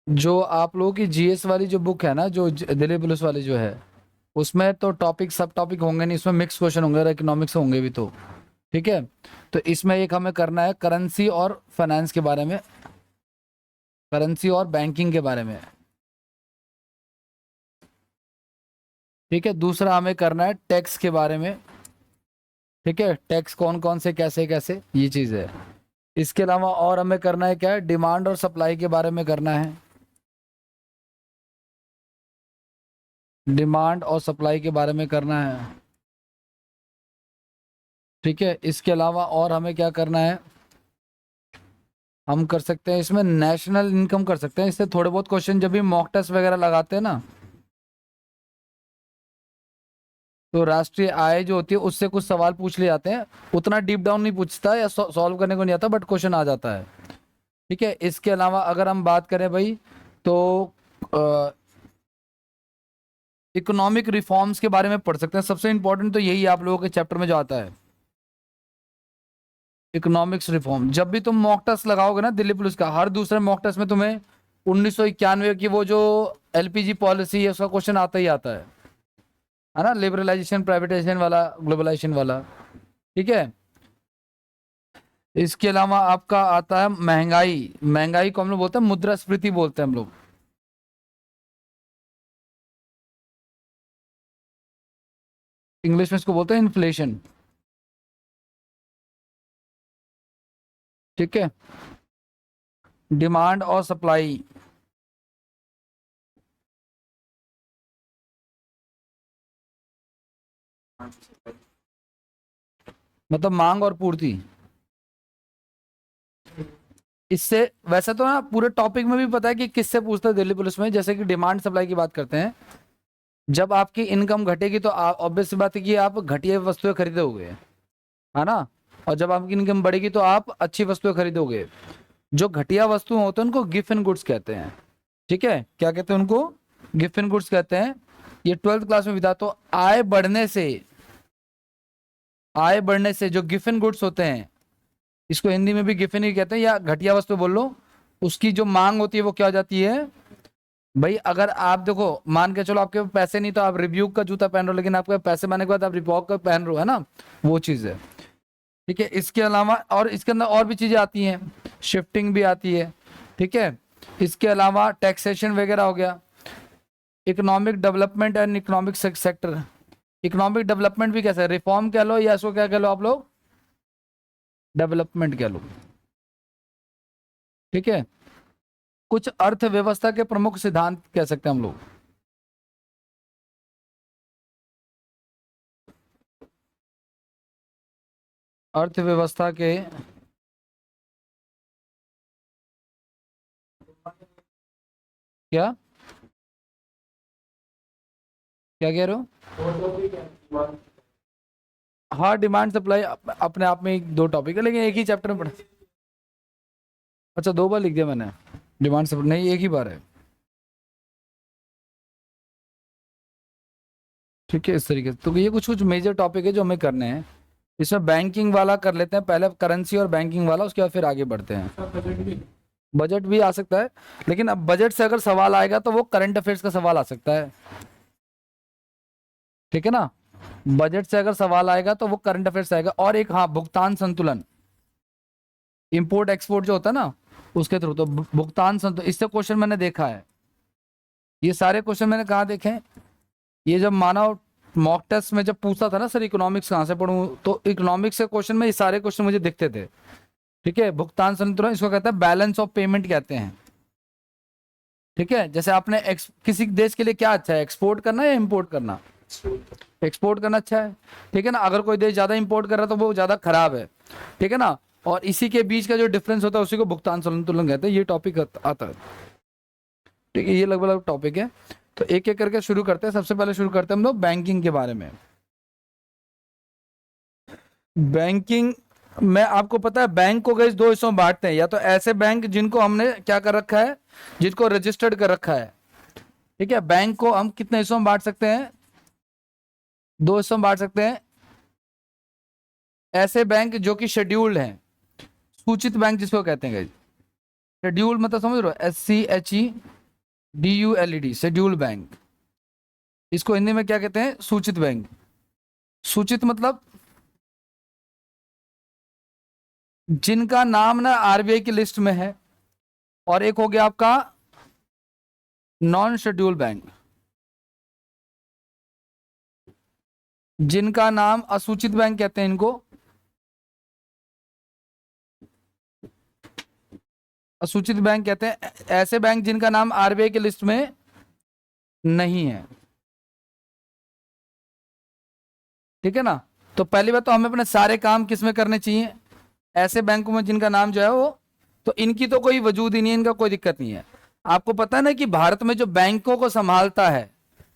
जो आप लोगों की जीएस वाली जो बुक है ना, जो दिल्ली पुलिस वाली जो है, उसमें तो टॉपिक सब टॉपिक होंगे नहीं, इसमें मिक्स क्वेश्चन होंगे और इकोनॉमिक्स होंगे भी तो। ठीक है, तो इसमें एक हमें करना है करेंसी और फाइनेंस के बारे में, करेंसी और बैंकिंग के बारे में। ठीक है, दूसरा हमें करना है टैक्स के बारे में। ठीक है, टैक्स कौन कौन से कैसे कैसे, ये चीज़ है। इसके अलावा और हमें करना है क्या है, डिमांड और सप्लाई के बारे में करना है, डिमांड और सप्लाई के बारे में करना है। ठीक है, इसके अलावा और हमें क्या करना है, हम कर सकते हैं इसमें नेशनल इनकम कर सकते हैं, इससे थोड़े बहुत क्वेश्चन जब भी मॉक टेस्ट वगैरह लगाते हैं ना, तो राष्ट्रीय आय जो होती है उससे कुछ सवाल पूछ लिए जाते हैं। उतना डीप डाउन नहीं पूछता या सॉल्व करने को नहीं आता, बट क्वेश्चन आ जाता है। ठीक है, इसके अलावा अगर हम बात करें भाई, तो इकोनॉमिक रिफॉर्म्स के बारे में पढ़ सकते हैं। सबसे इंपॉर्टेंट तो यही है आप लोगों के चैप्टर में जो आता है, इकोनॉमिक्स रिफॉर्म। जब भी तुम मॉक टेस्ट लगाओगे ना दिल्ली पुलिस का, हर दूसरे मॉक टेस्ट में तुम्हें 1991 की वो जो एलपीजी पॉलिसी है उसका क्वेश्चन आता ही आता है ना, लिबरलाइजेशन, प्राइवेटाइजेशन वाला, ग्लोबलाइजेशन वाला। ठीक है, इसके अलावा आपका आता है महंगाई। महंगाई को हम लोग बोलते हैं मुद्रास्फीति बोलते हैं हम लोग। इंग्लिश में इसको बोलते हैं इन्फ्लेशन। ठीक है, डिमांड और सप्लाई, मतलब मांग और पूर्ति। इससे वैसे तो ना पूरे टॉपिक में भी पता है कि किससे पूछता है दिल्ली पुलिस में, जैसे कि डिमांड सप्लाई की बात करते हैं। जब आपकी इनकम घटेगी तो ऑब्वियस सी बात है कि आप घटिया वस्तुएं खरीदोगे, है ना। और जब आपकी इनकम बढ़ेगी तो आप अच्छी वस्तुएं खरीदोगे। जो घटिया वस्तु होते हैं उनको गिफ्ट एंड गुड्स कहते हैं। ठीक है, क्या कहते हैं उनको, गिफ्ट एंड गुड्स कहते हैं। ये 12th क्लास में भी था। तो आय बढ़ने से जो गिफ्ट एंड गुड्स होते हैं, इसको हिंदी में भी गिफ्ट एंड ही कहते हैं, या घटिया वस्तु बोल लो, उसकी जो मांग होती है वो क्या हो जाती है भाई। अगर आप देखो, मान के चलो आपके पास पैसे नहीं तो आप रिब्यूक का जूता पहन रहे हो, लेकिन आपके पास पैसे माने के बाद आप रिबॉक का पहन रहे हो, है ना, वो चीज है। ठीक है, इसके अलावा और इसके अंदर और भी चीजें आती हैं, शिफ्टिंग भी आती है। ठीक है, इसके अलावा टैक्सेशन वगैरह हो गया। Economic development and economic sector. Economic development भी कैसे, रिफॉर्म कह लो या इसको क्या कह लो आप लोग, डेवलपमेंट कह लो। ठीक है, कुछ अर्थव्यवस्था के प्रमुख सिद्धांत कह सकते हैं हम लोग। अर्थव्यवस्था के, क्या क्या कह रहे हो। हाँ, डिमांड सप्लाई अपने आप में दो टॉपिक है, लेकिन एक ही चैप्टर में पढ़ा। अच्छा, दो बार लिख दिया मैंने, डिमांड सप्लाई नहीं, एक ही बार है। ठीक है, इस तरीके से तो ये कुछ कुछ मेजर टॉपिक है जो हमें करने हैं। इसमें बैंकिंग वाला कर लेते हैं पहले, करेंसी और बैंकिंग वाला, उसके बाद फिर आगे बढ़ते हैं। बजट भी आ सकता है, लेकिन अब बजट से अगर सवाल आएगा तो वो करंट अफेयर्स का सवाल आ सकता है। ठीक है ना, बजट से अगर सवाल आएगा तो वो करंट अफेयर्स आएगा। और एक, हाँ, भुगतान संतुलन, इंपोर्ट एक्सपोर्ट जो होता है ना, उसके थ्रू। तो भुगतान संतुलन, इससे क्वेश्चन मैंने देखा है। ये सारे क्वेश्चन मैंने कहाँ देखे हैं, ये जब मानव मॉक टेस्ट में जब पूछता था ना सर इकोनॉमिक्स कहाँ से पढ़ूं, तो इकोनॉमिक्स के क्वेश्चन में ये सारे क्वेश्चन मुझे दिखते थे। ठीक है, भुगतान संतुलन, इसको कहते हैं बैलेंस ऑफ पेमेंट कहते हैं। ठीक है, जैसे आपने किसी देश के लिए क्या अच्छा है, एक्सपोर्ट करना या इंपोर्ट करना, एक्सपोर्ट करना अच्छा है। ठीक है ना, अगर कोई देश ज्यादा इंपोर्ट कर रहा है तो वो ज्यादा खराब है। ठीक है ना, और इसी के बीच का जो डिफरेंस होता है उसी को भुगतान संतुलन कहते हैं। ये टॉपिक आता है। ठीक है, ये लगभग टॉपिक है। तो एक एक करके शुरू करते हैं। सबसे पहले शुरू करते हैं हम लोग बैंकिंग के बारे में। बैंकिंग में आपको पता है बैंक को गई दो हिस्सों में बांटते हैं, या तो ऐसे बैंक जिनको हमने क्या कर रखा है, जिनको रजिस्टर्ड कर रखा है। ठीक है, बैंक को हम कितने हिस्सों में बांट सकते हैं, दो हिस्सों में बांट सकते हैं। ऐसे बैंक जो कि शेड्यूल्ड हैं, सूचित बैंक जिसको कहते हैं, शेड्यूल मतलब समझ रहे हो, SCHE, DULED, शेड्यूल्ड बैंक। इसको हिंदी में क्या कहते हैं? सूचित बैंक। सूचित मतलब जिनका नाम ना RBI की लिस्ट में है। और एक हो गया आपका नॉन शेड्यूल्ड बैंक, जिनका नाम असूचित बैंक कहते हैं इनको। असूचित बैंक कहते हैं ऐसे बैंक जिनका नाम RBI की लिस्ट में नहीं है। ठीक है ना? तो पहली बात तो हमें अपने सारे काम किस में करने चाहिए? ऐसे बैंकों में जिनका नाम जो है वो, तो इनकी तो कोई वजूद ही नहीं है, इनका कोई दिक्कत नहीं है। आपको पता है ना कि भारत में जो बैंकों को संभालता है,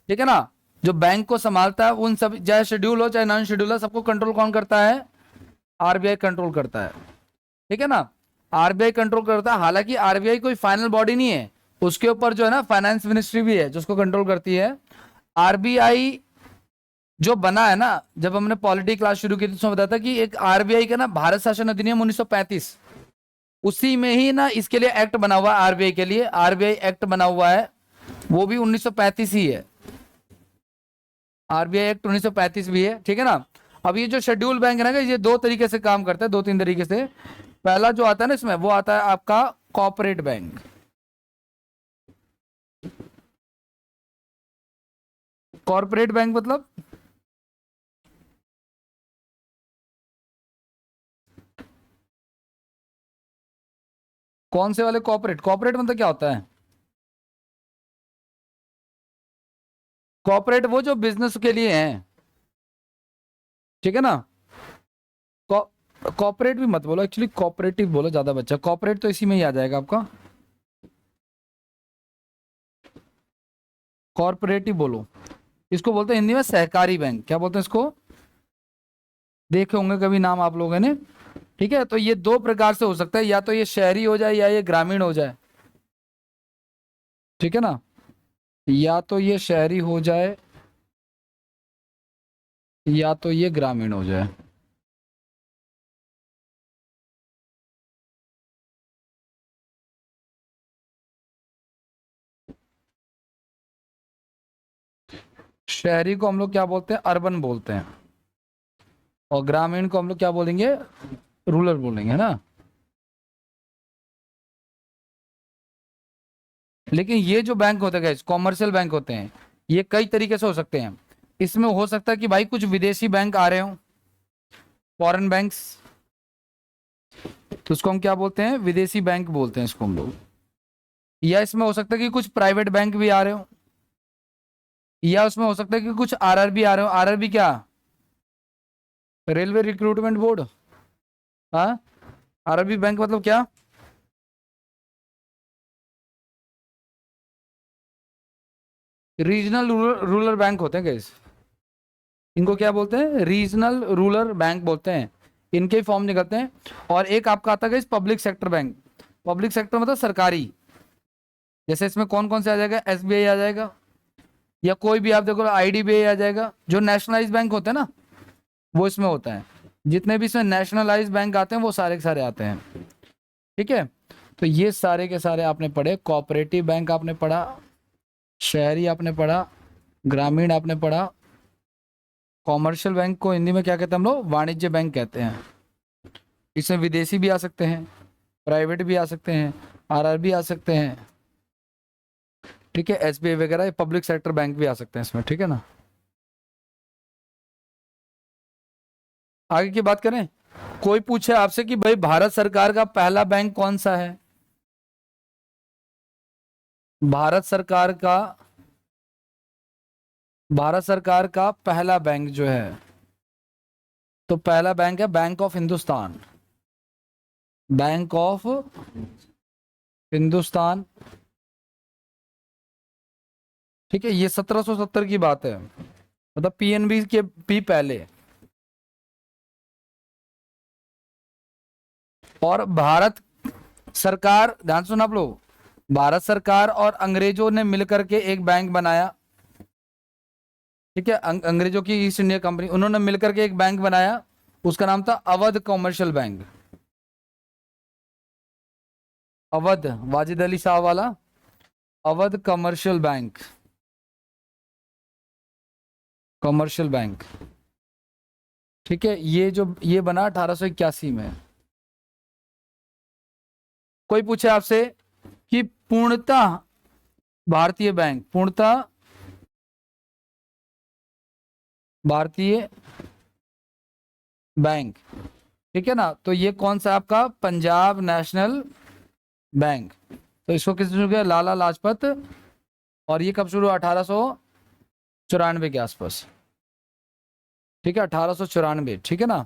ठीक है ना, जो बैंक को संभालता है उन सब, चाहे शेड्यूल हो चाहे नॉन शेड्यूल हो, सबको कंट्रोल कौन करता है? RBI कंट्रोल करता है। ठीक है ना? RBI कंट्रोल करता है। हालांकि RBI कोई फाइनल बॉडी नहीं है, उसके ऊपर जो है ना फाइनेंस मिनिस्ट्री भी है जो उसको कंट्रोल करती है। RBI जो बना है ना, जब हमने पॉलिटी क्लास शुरू की थी उसमें बताया था कि एक RBI का ना भारत शासन अधिनियम 1935, उसी में ही ना इसके लिए एक्ट बना हुआ है। RBI के लिए RBI एक्ट बना हुआ है, वो भी 1935 ही है। RBI एक्ट 1935 भी है। ठीक है ना? अब ये जो शेड्यूल बैंक है ना, ये दो तरीके से काम करता है, दो तीन तरीके से। पहला जो आता है ना इसमें, वो आता है आपका कॉर्पोरेट बैंक। कॉर्पोरेट बैंक मतलब कौन से वाले कॉर्पोरेट? कॉर्पोरेट मतलब क्या होता है? कॉर्पोरेट वो जो बिजनेस के लिए हैं। ठीक है ना? कॉर्पोरेट भी मत बोलो, एक्चुअली कॉर्पोरेटिव बोलो, ज्यादा बच्चा। कॉर्पोरेट तो इसी में ही आ जाएगा आपका, कॉर्पोरेटिव बोलो। इसको बोलते हैं हिंदी में सहकारी बैंक। क्या बोलते हैं इसको? देखे होंगे कभी नाम आप लोगों ने। ठीक है, तो ये दो प्रकार से हो सकता है, या तो ये शहरी हो जाए या ये ग्रामीण हो जाए। ठीक है ना? या तो ये शहरी हो जाए या तो ये ग्रामीण हो जाए। शहरी को हम लोग क्या बोलते हैं? अर्बन बोलते हैं। और ग्रामीण को हम लोग क्या बोलेंगे? रूरल बोलेंगे, है ना? लेकिन ये जो बैंक होते हैं, कॉमर्शियल बैंक होते हैं, ये कई तरीके से हो सकते हैं। इसमें हो सकता है कि भाई कुछ विदेशी बैंक आ रहे हो, फॉरेन बैंक्स, तो उसको हम क्या बोलते हैं? विदेशी बैंक बोलते हैं इसको हम लोग। या इसमें हो सकता है कि कुछ प्राइवेट बैंक भी आ रहे हो, या उसमें हो सकता है कि कुछ RRB आ रहे हो। RRB क्या? Railway recruitment board. हाँ, RRB बैंक मतलब क्या? रीजनल रूरल बैंक होते हैं गाइस। इनको क्या बोलते हैं? रीजनल रूरल बैंक बोलते हैं। इनके फॉर्म निकलते हैं। और एक आपका आता है public sector bank. Public sector मतलब सरकारी। जैसे इसमें कौन कौन से आ जाएगा? SBI आ जाएगा, या कोई भी आप देखो IDBI आ जाएगा। जो नेशनलाइज बैंक होते हैं ना, वो इसमें होता है। जितने भी इसमें नेशनलाइज बैंक आते हैं वो सारे के सारे आते हैं। ठीक है? तो ये सारे के सारे आपने पढ़े। कोऑपरेटिव बैंक आपने पढ़ा, शहरी आपने पढ़ा, ग्रामीण आपने पढ़ा। कॉमर्शियल बैंक को हिंदी में क्या कहते हैं हम लोग? वाणिज्य बैंक कहते हैं। इसमें विदेशी भी आ सकते हैं, प्राइवेट भी आ सकते हैं, RRB आ सकते हैं। ठीक है? SBI वगैरह पब्लिक सेक्टर बैंक भी आ सकते हैं इसमें। ठीक है ना? आगे की बात करें। कोई पूछे आपसे कि भाई भारत सरकार का पहला बैंक कौन सा है? भारत सरकार का भारत सरकार का पहला बैंक जो है, तो पहला बैंक है Bank of Hindustan. Bank of Hindustan. ठीक है? ये 1770 की बात है, मतलब PNB के भी पहले। और भारत सरकार, ध्यान सुन आप लोग, भारत सरकार और अंग्रेजों ने मिलकर के एक बैंक बनाया। ठीक है? अंग्रेजों की ईस्ट इंडिया कंपनी, उन्होंने मिलकर के एक बैंक बनाया। उसका नाम था अवध कॉमर्शियल बैंक। अवध, वाजिद अली शाह वाला, Awadh commercial bank, commercial bank, ठीक है। ये बना 1881 में। कोई पूछे आपसे कि पूर्णतः भारतीय बैंक, पूर्णतः भारतीय बैंक, ठीक है ना, तो ये कौन सा आपका पंजाब नेशनल बैंक। तो इसको किसने शुरू किया, लाला लाजपत। और ये कब शुरू हुआ, 1894 के आसपास, ठीक है, 1894, ठीक है ना।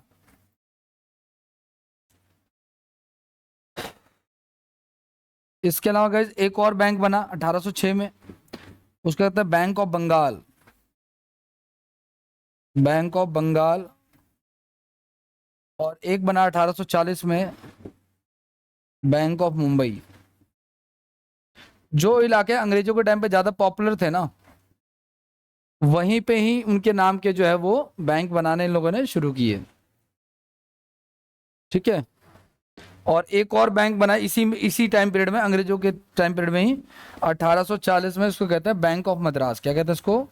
इसके अलावा गाइस एक और बैंक बना 1806 में, उसका कहता है Bank of Bengal, Bank of Bengal. और एक बना 1840 में बैंक ऑफ मुंबई। जो इलाके अंग्रेजों के टाइम पे ज्यादा पॉपुलर थे ना, वहीं पे ही उनके नाम के जो है वो बैंक बनाने इन लोगों ने शुरू किए, ठीक है। और एक और बैंक बना इसी टाइम पीरियड में, अंग्रेजों के टाइम पीरियड में ही, 1840 में, उसको कहते हैं बैंक ऑफ मद्रास। क्या कहते हैं इसको,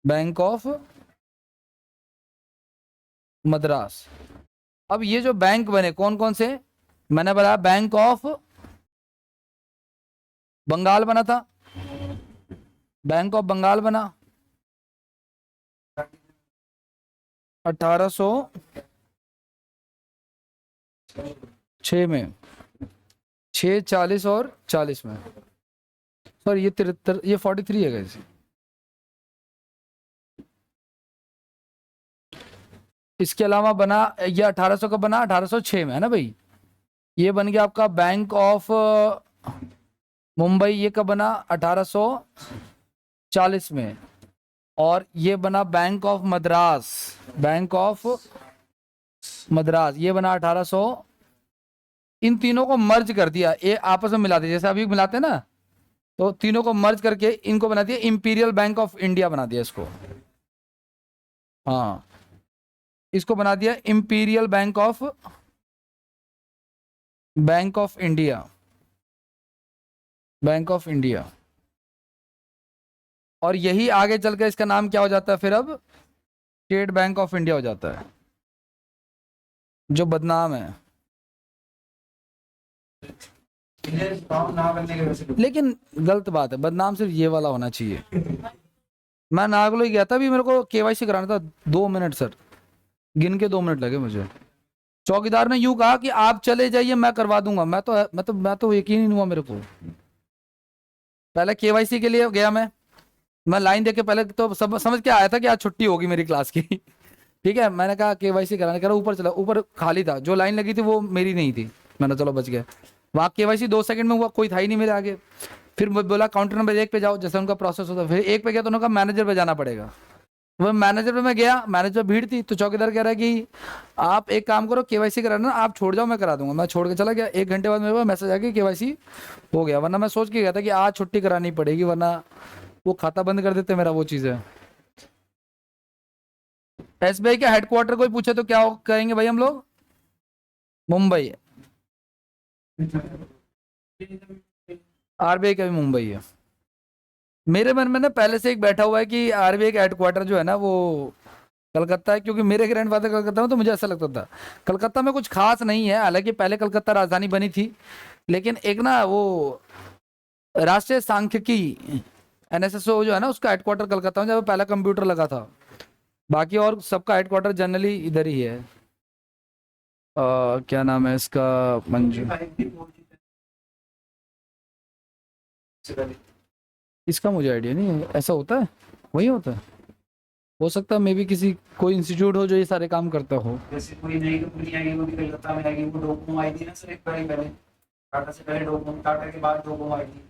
बैंक ऑफ मद्रास। अब ये जो बैंक बने कौन कौन से, मैंने बताया बैंक ऑफ बंगाल बना था, बैंक ऑफ बंगाल बना 1806 में, 6, 40 और 40 में। सॉरी ये 73, ये 43 है कैसे। इसके अलावा बना ये 1800 का बना 1806 में, है ना भाई। ये बन गया आपका बैंक ऑफ मुंबई, ये कब बना 1840 में। और ये बना bank of Madras, bank of Madras, ये बना 1800। इन तीनों को मर्ज कर दिया, ये आपस में मिला दिया, जैसे अभी मिलाते हैं ना, तो तीनों को मर्ज करके इनको बना दिया इंपीरियल बैंक ऑफ इंडिया बना दिया इसको। हाँ, इसको बना दिया imperial bank of India, bank of India. और यही आगे चलकर इसका नाम क्या हो जाता है फिर, अब स्टेट बैंक ऑफ इंडिया हो जाता है, जो बदनाम है। लेकिन गलत बात है, बदनाम सिर्फ ये वाला होना चाहिए। मैं नागलोई गया था, भी मेरे को केवाईसी कराना था, 2 मिनट सर, गिन के 2 मिनट लगे मुझे। चौकीदार ने यूं कहा कि आप चले जाइए मैं करवा दूंगा। मैं तो यकीन ही नहीं हुआ मेरे को। पहले केवाईसी के लिए गया मैं लाइन देख के पहले तो समझ के आया था कि आज छुट्टी होगी मेरी क्लास की ठीक है, मैंने कहा केवाईसी कराने, कह रहा ऊपर चला, ऊपर खाली था, जो लाइन लगी थी वो मेरी नहीं थी। मैंने चलो बच गया। वहाँ केवाईसी 2 सेकंड में हुआ, कोई था ही नहीं मेरे आगे। फिर बोला काउंटर नंबर 1 पे जाओ, जैसे उनका प्रोसेस होता। फिर 1 पे गया तो उन्होंने कहा मैनेजर पे जाना पड़ेगा। वो मैनेजर पे मैं गया, मैनेजर भीड़ थी, तो चौकीदार कह रहा है कि आप एक काम करो, केवाईसी कराना, आप छोड़ जाओ मैं करा दूंगा। मैं छोड़ के चला गया। 1 घंटे बाद मेरे पास मैसेज आ गया केवाईसी हो गया। वरना मैं सोच के गया था कि आज छुट्टी करानी पड़ेगी, वरना वो खाता बंद कर देते मेरा। वो चीज़ है। एसबीआई का हेडक्वार्टर कोई पूछे तो क्या कहेंगे भाई हम लोग, मुंबई है। आरबीआई का भी मुंबई है। मेरे मन में ना पहले से एक बैठा हुआ है कि आरबीआई का हेडक्वार्टर जो है ना वो कलकत्ता है, क्योंकि मेरे ग्रैंडफादर कलकत्ता में, तो मुझे ऐसा लगता था। कलकत्ता में कुछ खास नहीं है, हालांकि पहले कलकत्ता राजधानी बनी थी, लेकिन एक ना वो राष्ट्रीय सांख्यिकी एनएसएसओ जो है ना, उसका हेडक्वार्टर कलकत्ता में, जब पहला कंप्यूटर लगा था। बाकी और सबका हेडक्वार्टर जनरली इधर ही है। क्या नाम है इसका, मंजू, इसका मुझे आइडिया नहीं है। ऐसा होता है, वही होता है, हो सकता है मे भी किसी कोई इंस्टीट्यूट हो जो ये सारे काम करता हो। जैसे कोई नई कंपनी आएगी, वो भी कलकत्ता में आएगी। वो डोकोमो आई थी ना सर, एक पहले टाटा से पहले डोकोमो, टाटा के बाद डोकोमो आई थी।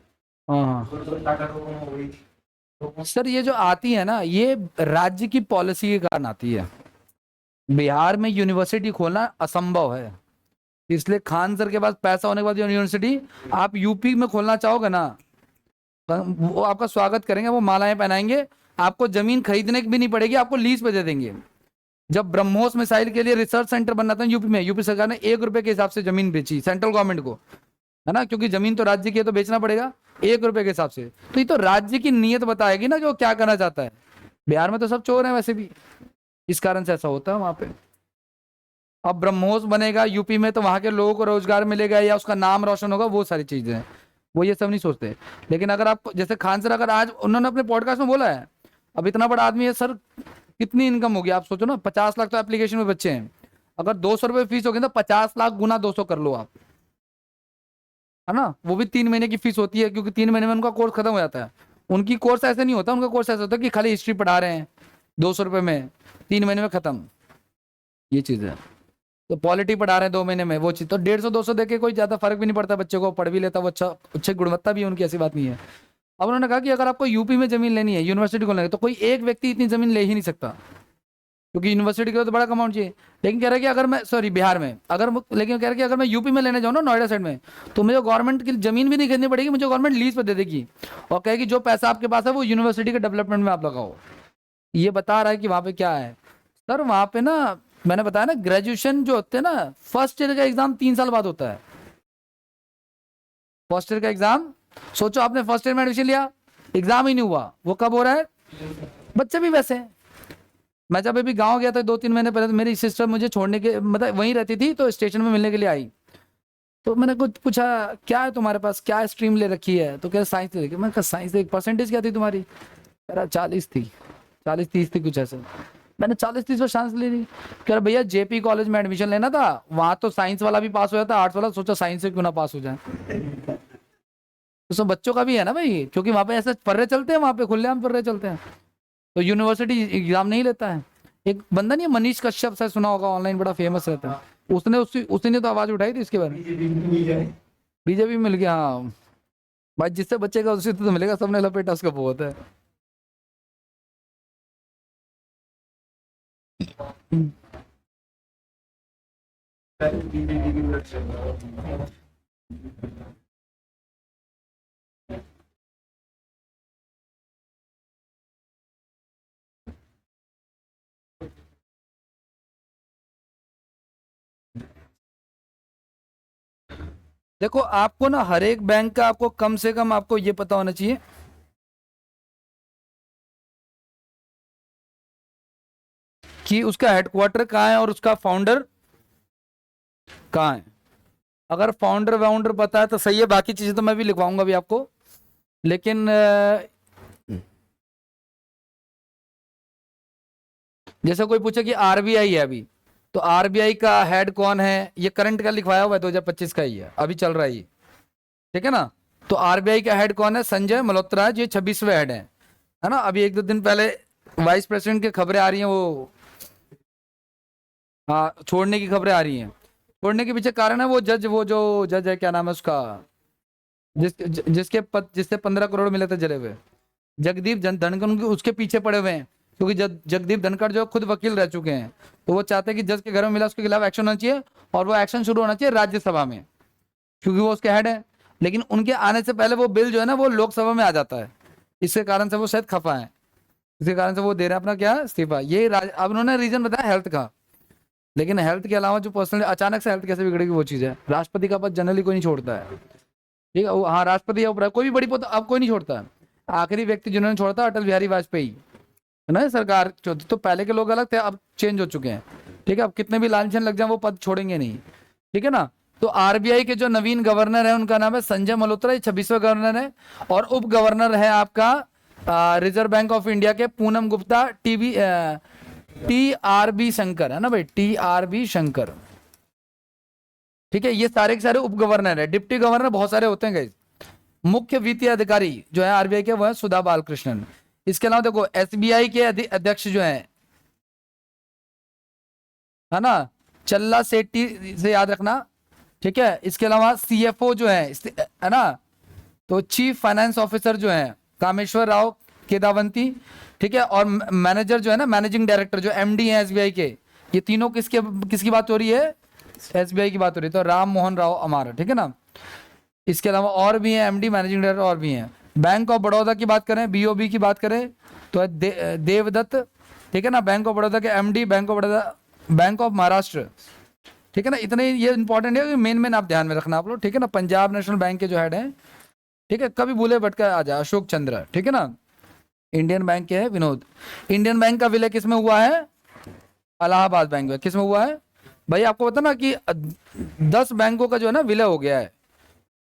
हाँ हाँ तो टाटा डोकोमो हो गई थी। सर, ये जो आती है ना, ये राज्य की पॉलिसी के कारण आती है। बिहार में यूनिवर्सिटी खोलना असंभव है, इसलिए खान सर के पास पैसा होने के बाद यूनिवर्सिटी, आप यूपी में खोलना चाहोगे ना, वो आपका स्वागत करेंगे, वो मालाएं पहनाएंगे, आपको जमीन खरीदने की भी नहीं पड़ेगी, आपको लीज पे दे देंगे। जब ब्रह्मोस मिसाइल के लिए रिसर्च सेंटर बनना था यूपी में, यूपी सरकार ने 1 रुपए के हिसाब से जमीन बेची सेंट्रल गवर्नमेंट को। है ना, क्योंकि जमीन तो राज्य की है तो बेचना पड़ेगा 1 रुपए के हिसाब से। तो ये तो राज्य की नीयत बताएगी ना कि वो क्या करना चाहता है। बिहार में तो सब चोर हैं वैसे भी, इस कारण से ऐसा होता है वहां पे। अब ब्रह्मोस बनेगा यूपी में तो वहां के लोगों को रोजगार मिलेगा या उसका नाम रोशन होगा, वो सारी चीजें हैं, वो ये सब नहीं सोचते। लेकिन अगर आप जैसे खान सर, अगर आज उन्होंने अपने पॉडकास्ट में बोला है, अब इतना बड़ा आदमी है सर, कितनी इनकम होगी आप सोचो ना, 50 लाख तो एप्लीकेशन में बच्चे हैं, अगर 200 रुपये फीस होगी तो 50 लाख गुना 200 कर लो आप, है ना। वो भी 3 महीने की फीस होती है, क्योंकि 3 महीने में उनका कोर्स खत्म हो जाता है। उनकी कोर्स ऐसे नहीं होता, उनका कोर्स ऐसा होता है कि खाली हिस्ट्री पढ़ा रहे हैं 200 रुपये में, 3 महीने में खत्म, ये चीज है। तो पॉलिटी पढ़ा रहे हैं 2 महीने में, वो चीज तो 150-200 देके कोई ज्यादा फर्क भी नहीं पड़ता, बच्चे को पढ़ भी लेता वो, अच्छा अच्छी गुणवत्ता भी है उनकी, ऐसी बात नहीं है। अब उन्होंने कहा कि अगर आपको यूपी में जमीन लेनी है, यूनिवर्सिटी को लेनी है, तो कोई एक व्यक्ति इतनी जमीन ले ही नहीं सकता, क्योंकि यूनिवर्सिटी के लिए तो बड़ा अमाउंट चाहिए। लेकिन कह रहा है कि अगर मैं, सॉरी बिहार में, लेकिन कह रहा है कि अगर मैं यूपी में लेने जाऊँ ना, नोएडा साइड में, तो मुझे गवर्नमेंट की जमीन भी नहीं खरीदनी पड़ेगी, मुझे गवर्नमेंट लीज पे दे देगी, और कहेगी जो पैसा आपके पास है वो यूनिवर्सिटी के डेवलपमेंट में आप लगाओ। ये बता रहा है कि वहां पे क्या है सर, वहां पे ना, मैंने बताया ना, ग्रेजुएशन जो होते हैं ना, फर्स्ट ईयर का एग्जाम 3 साल बाद होता है। फर्स्ट ईयर का एग्जाम, सोचो आपने फर्स्ट ईयर में एडमिशन लिया, एग्जाम ही नहीं हुआ, वो कब हो रहा है? बच्चे भी वैसे हैं। मैं जब अभी गांव गया था 2-3 महीने पहले, तो मेरी सिस्टर मुझे छोड़ने के, मतलब वहीं रहती थी, तो स्टेशन में मिलने के लिए आई। तो मैंने कुछ पूछा, क्या है तुम्हारे पास, क्या स्ट्रीम ले रखी है? तो कह रहा साइंस ले रखी है। मैंने कहा साइंस, एक परसेंटेज क्या थी तुम्हारी? कह रहा 40 थी, 40-30 थी कुछ ऐसे। मैंने 40-30 पर चांस ले ली। कह रहा भैया जेपी कॉलेज में एडमिशन लेना था, वहां तो साइंस वाला भी पास हो जाता, आर्ट्स वाला, सोचा साइंस से क्यों ना पास हो जाए। तो सब बच्चों का भी है ना भाई, क्योंकि वहां पे ऐसे पर्रे चलते हैं, वहां पे खुलेआम पर्रे चलते हैं, तो यूनिवर्सिटी एग्जाम नहीं लेता है। एक बंदा नहीं है, मनीष कश्यप, से सुना होगा, ऑनलाइन बड़ा फेमस रहता है, उसने तो आवाज उठाई थी इसके बारे में। बीजेपी मिल गया, हाँ भाई, जिससे बचेगा उसी तो मिलेगा, सबने लपेटा उसका बहुत है। देखो आपको ना, हर एक बैंक का आपको कम से कम आपको ये पता होना चाहिए कि उसका हेडक्वार्टर कहाँ है और उसका फाउंडर कहाँ है। अगर फाउंडर वाउंडर पता है तो सही है, बाकी चीजें तो मैं भी लिखवाऊंगा भी आपको। लेकिन जैसे कोई पूछे कि आरबीआई है अभी, तो आरबीआई का हेड कौन है, ये करंट का लिखवाया हुआ है, 2025 का ही है, अभी चल रहा है ये, ठीक है ना। तो आरबीआई का हेड कौन है? संजय मल्होत्रा, जो 26वें हेड है ना। अभी 1-2 दिन पहले वाइस प्रेसिडेंट की खबरें आ रही हैं, वो हाँ छोड़ने की खबरें आ रही हैं। छोड़ने के पीछे कारण है वो जज, वो जो जज है, क्या नाम है उसका, जिससे 15 करोड़ मिले थे जले हुए, जगदीप धनखड़, उसके पीछे पड़े हुए हैं, क्योंकि जगदीप धनखड़ जो खुद वकील रह चुके हैं, तो वो चाहते हैं कि जज के घर में मिला उसके खिलाफ एक्शन होना चाहिए, और वो एक्शन शुरू होना चाहिए राज्यसभा में, क्योंकि वो उसके हेड है। लेकिन उनके आने से पहले वो बिल जो है ना, वो लोकसभा में आ जाता है, इसके कारण से वो शायद खफा है, इसके कारण से वो दे रहे हैं अपना क्या, इस्तीफा। ये अब उन्होंने रीजन बताया हेल्थ का, लेकिन हेल्थ के अलावा जो पर्सनल अचानक से हेल्थ कैसे बिगड़ेगी, वो चीज़ है। राष्ट्रपति का पद जनरली कोई नहीं छोड़ता है, ठीक है, हाँ राष्ट्रपति या उपराष्ट्रपति, कोई भी बड़ी पद अब कोई नहीं छोड़ता है। आखिरी व्यक्ति जिन्होंने छोड़ा था अटल बिहारी वाजपेयी, है ना, सरकार तो पहले के लोग अलग थे, अब चेंज हो चुके हैं, ठीक है। अब कितने भी लालचन लग जाए वो पद छोड़ेंगे नहीं, ठीक है ना। तो आरबीआई के जो नवीन गवर्नर है उनका नाम है संजय मल्होत्रा, ये 26वें गवर्नर है। और उप गवर्नर है आपका रिजर्व बैंक ऑफ इंडिया के पूनम गुप्ता, TRB शंकर, है ना भाई, TRB शंकर, ठीक है। ये सारे के सारे उप गवर्नर है। डिप्टी गवर्नर बहुत सारे होते हैं गाइस। मुख्य वित्तीय अधिकारी जो है आरबीआई के, वो है सुधा बालकृष्णन। इसके अलावा देखो एसबीआई के अध्यक्ष जो है ना, चल्ला सेट्टी से याद रखना, ठीक है। इसके अलावा सीएफओ जो है ना, तो चीफ फाइनेंस ऑफिसर जो है कामेश्वर राव केदावंती, ठीक है। और मैनेजर जो है ना, मैनेजिंग डायरेक्टर जो एमडी है एसबीआई के, ये तीनों किसकी बात हो रही है? एसबीआई की बात हो रही है, तो राम मोहन राव अमार, ठीक है ना। इसके अलावा और भी हैं एमडी, मैनेजिंग डायरेक्टर और भी हैं। बैंक ऑफ बड़ौदा की बात करें, बीओबी की बात करें तो देवदत्त, ठीक है ना। बैंक ऑफ बड़ौदा के एमडी, बैंक ऑफ महाराष्ट्र, ठीक है ना, इतने ये इंपॉर्टेंट है, मेन मेन आप ध्यान में रखना आप लोग, ठीक है ना। पंजाब नेशनल बैंक के जो हेड हैं, ठीक है, कभी भूले भटका आ जाए, अशोक चंद्र, ठीक है ना। इंडियन बैंक के है विनोद। इंडियन बैंक का विलय किसमें हुआ है? इलाहाबाद बैंक में। किसमें हुआ है भाई? आपको पता ना कि 10 बैंकों का जो है ना विलय हो गया है,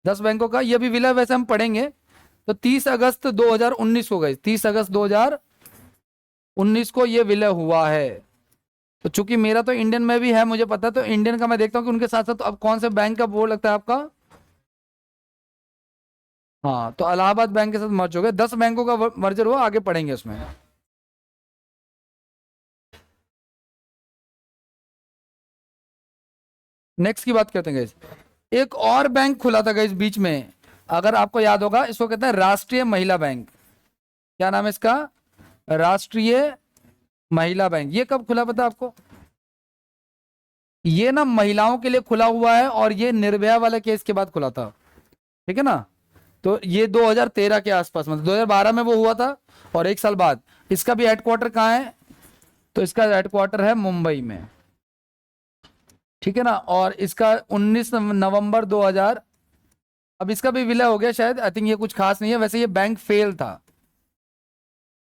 10 बैंकों का। ये भी विलय वैसे हम पढ़ेंगे। तो 30 अगस्त 2019 को गई, 30 अगस्त 2019 को ये विलय हुआ है। तो चूंकि मेरा तो इंडियन में भी है, मुझे पता है, तो इंडियन का मैं देखता हूँ कि उनके साथ साथ तो अब कौन से बैंक का बोर्ड लगता है आपका? हाँ, तो इलाहाबाद बैंक के साथ मर्ज हो गए, 10 बैंकों का मर्जर हुआ, आगे पढ़ेंगे उसमें। नेक्स्ट की बात करते हैं गाइस। एक और बैंक खुला था गाइस बीच में, अगर आपको याद होगा, इसको कहते हैं राष्ट्रीय महिला बैंक। क्या नाम है इसका? राष्ट्रीय महिला बैंक। ये कब खुला पता आपको? ये ना महिलाओं के लिए खुला हुआ है, और ये निर्भया वाले केस के बाद खुला था, ठीक है ना। तो ये 2013 के आसपास, मतलब 2012 में वो हुआ था, और एक साल बाद। इसका भी हेडक्वार्टर कहाँ है? तो इसका हेडक्वार्टर है मुंबई में, ठीक है ना। और इसका 19 नवंबर 2000, अब इसका भी विलय हो गया शायद, आई थिंक। ये कुछ खास नहीं है वैसे, ये बैंक फेल था,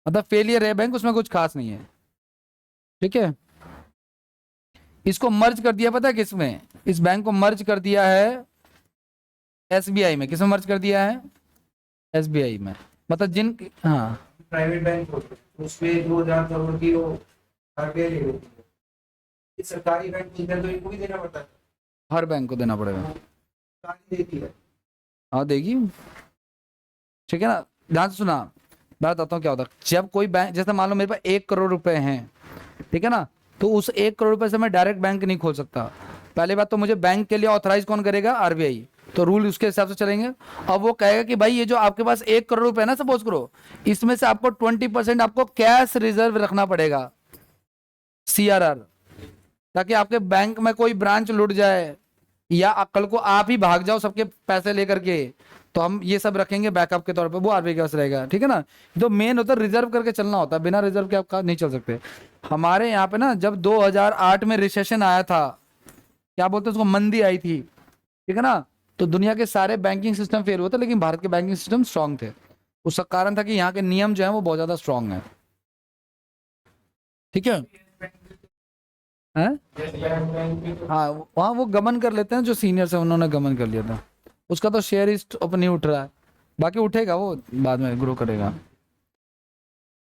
मतलब फेलियर है बैंक, उसमें कुछ खास नहीं है, ठीक है। इसको मर्ज कर दिया पता है किसमें? इस बैंक को मर्ज कर दिया है एसबीआई में। किसमें मर्ज कर दिया है? एसबीआई में। मतलब जिन, हाँ, प्राइवेट बैंक होते हैं उसमें 2000 करोड़ की वो आरबीआई ले लेती है। ये सरकारी बैंक मिलते हैं तो इनको भी देना पड़ता है। हर बैंक को देना पड़ेगा। सरकारी देती है। हाँ देगी, ठीक है ना। ध्यान से सुना, मैं बताता हूँ क्या होता है। जब कोई बैंक, जैसे मान लो मेरे पास 1 करोड़ रुपए हैं, ठीक है ना, तो उस 1 करोड़ रुपए से मैं डायरेक्ट बैंक नहीं खोल सकता। पहली बात तो मुझे बैंक के लिए ऑथराइज कौन करेगा? आरबीआई। तो रूल उसके हिसाब से चलेंगे। अब वो कहेगा कि भाई ये जो आपके पास 1 करोड़ रुपए है ना, सपोज करो, इसमें से आपको 20% आपको कैश रिजर्व रखना पड़ेगा, सीआरआर, ताकि आपके बैंक में कोई ब्रांच लूट जाए, या कल को आप ही भाग जाओ सबके पैसे लेकर के, तो हम ये सब रखेंगे बैकअप के तौर पे, वो आरबीआई के पास रहेगा, ठीक है ना। तो मेन होता है रिजर्व करके चलना होता है, बिना रिजर्व के आप नहीं चल सकते। हमारे यहाँ पे ना जब 2008 में रिसेशन आया था, क्या बोलते हैं उसको, मंदी आई थी, ठीक है ना, तो दुनिया के सारे बैंकिंग सिस्टम फेल हुआ था, लेकिन भारत के बैंकिंग सिस्टम स्ट्रांग थे। उसका कारण था कि यहाँ के नियम जो है वो बहुत ज्यादा स्ट्रांग है, ठीक है। हैं? हाँ, वहाँ वो गमन कर लेते हैं, जो सीनियर्स है उन्होंने गमन कर लिया था। उसका तो शेयर इस अब नहीं उठ रहा है, बाकी उठेगा वो, बाद में ग्रो करेगा।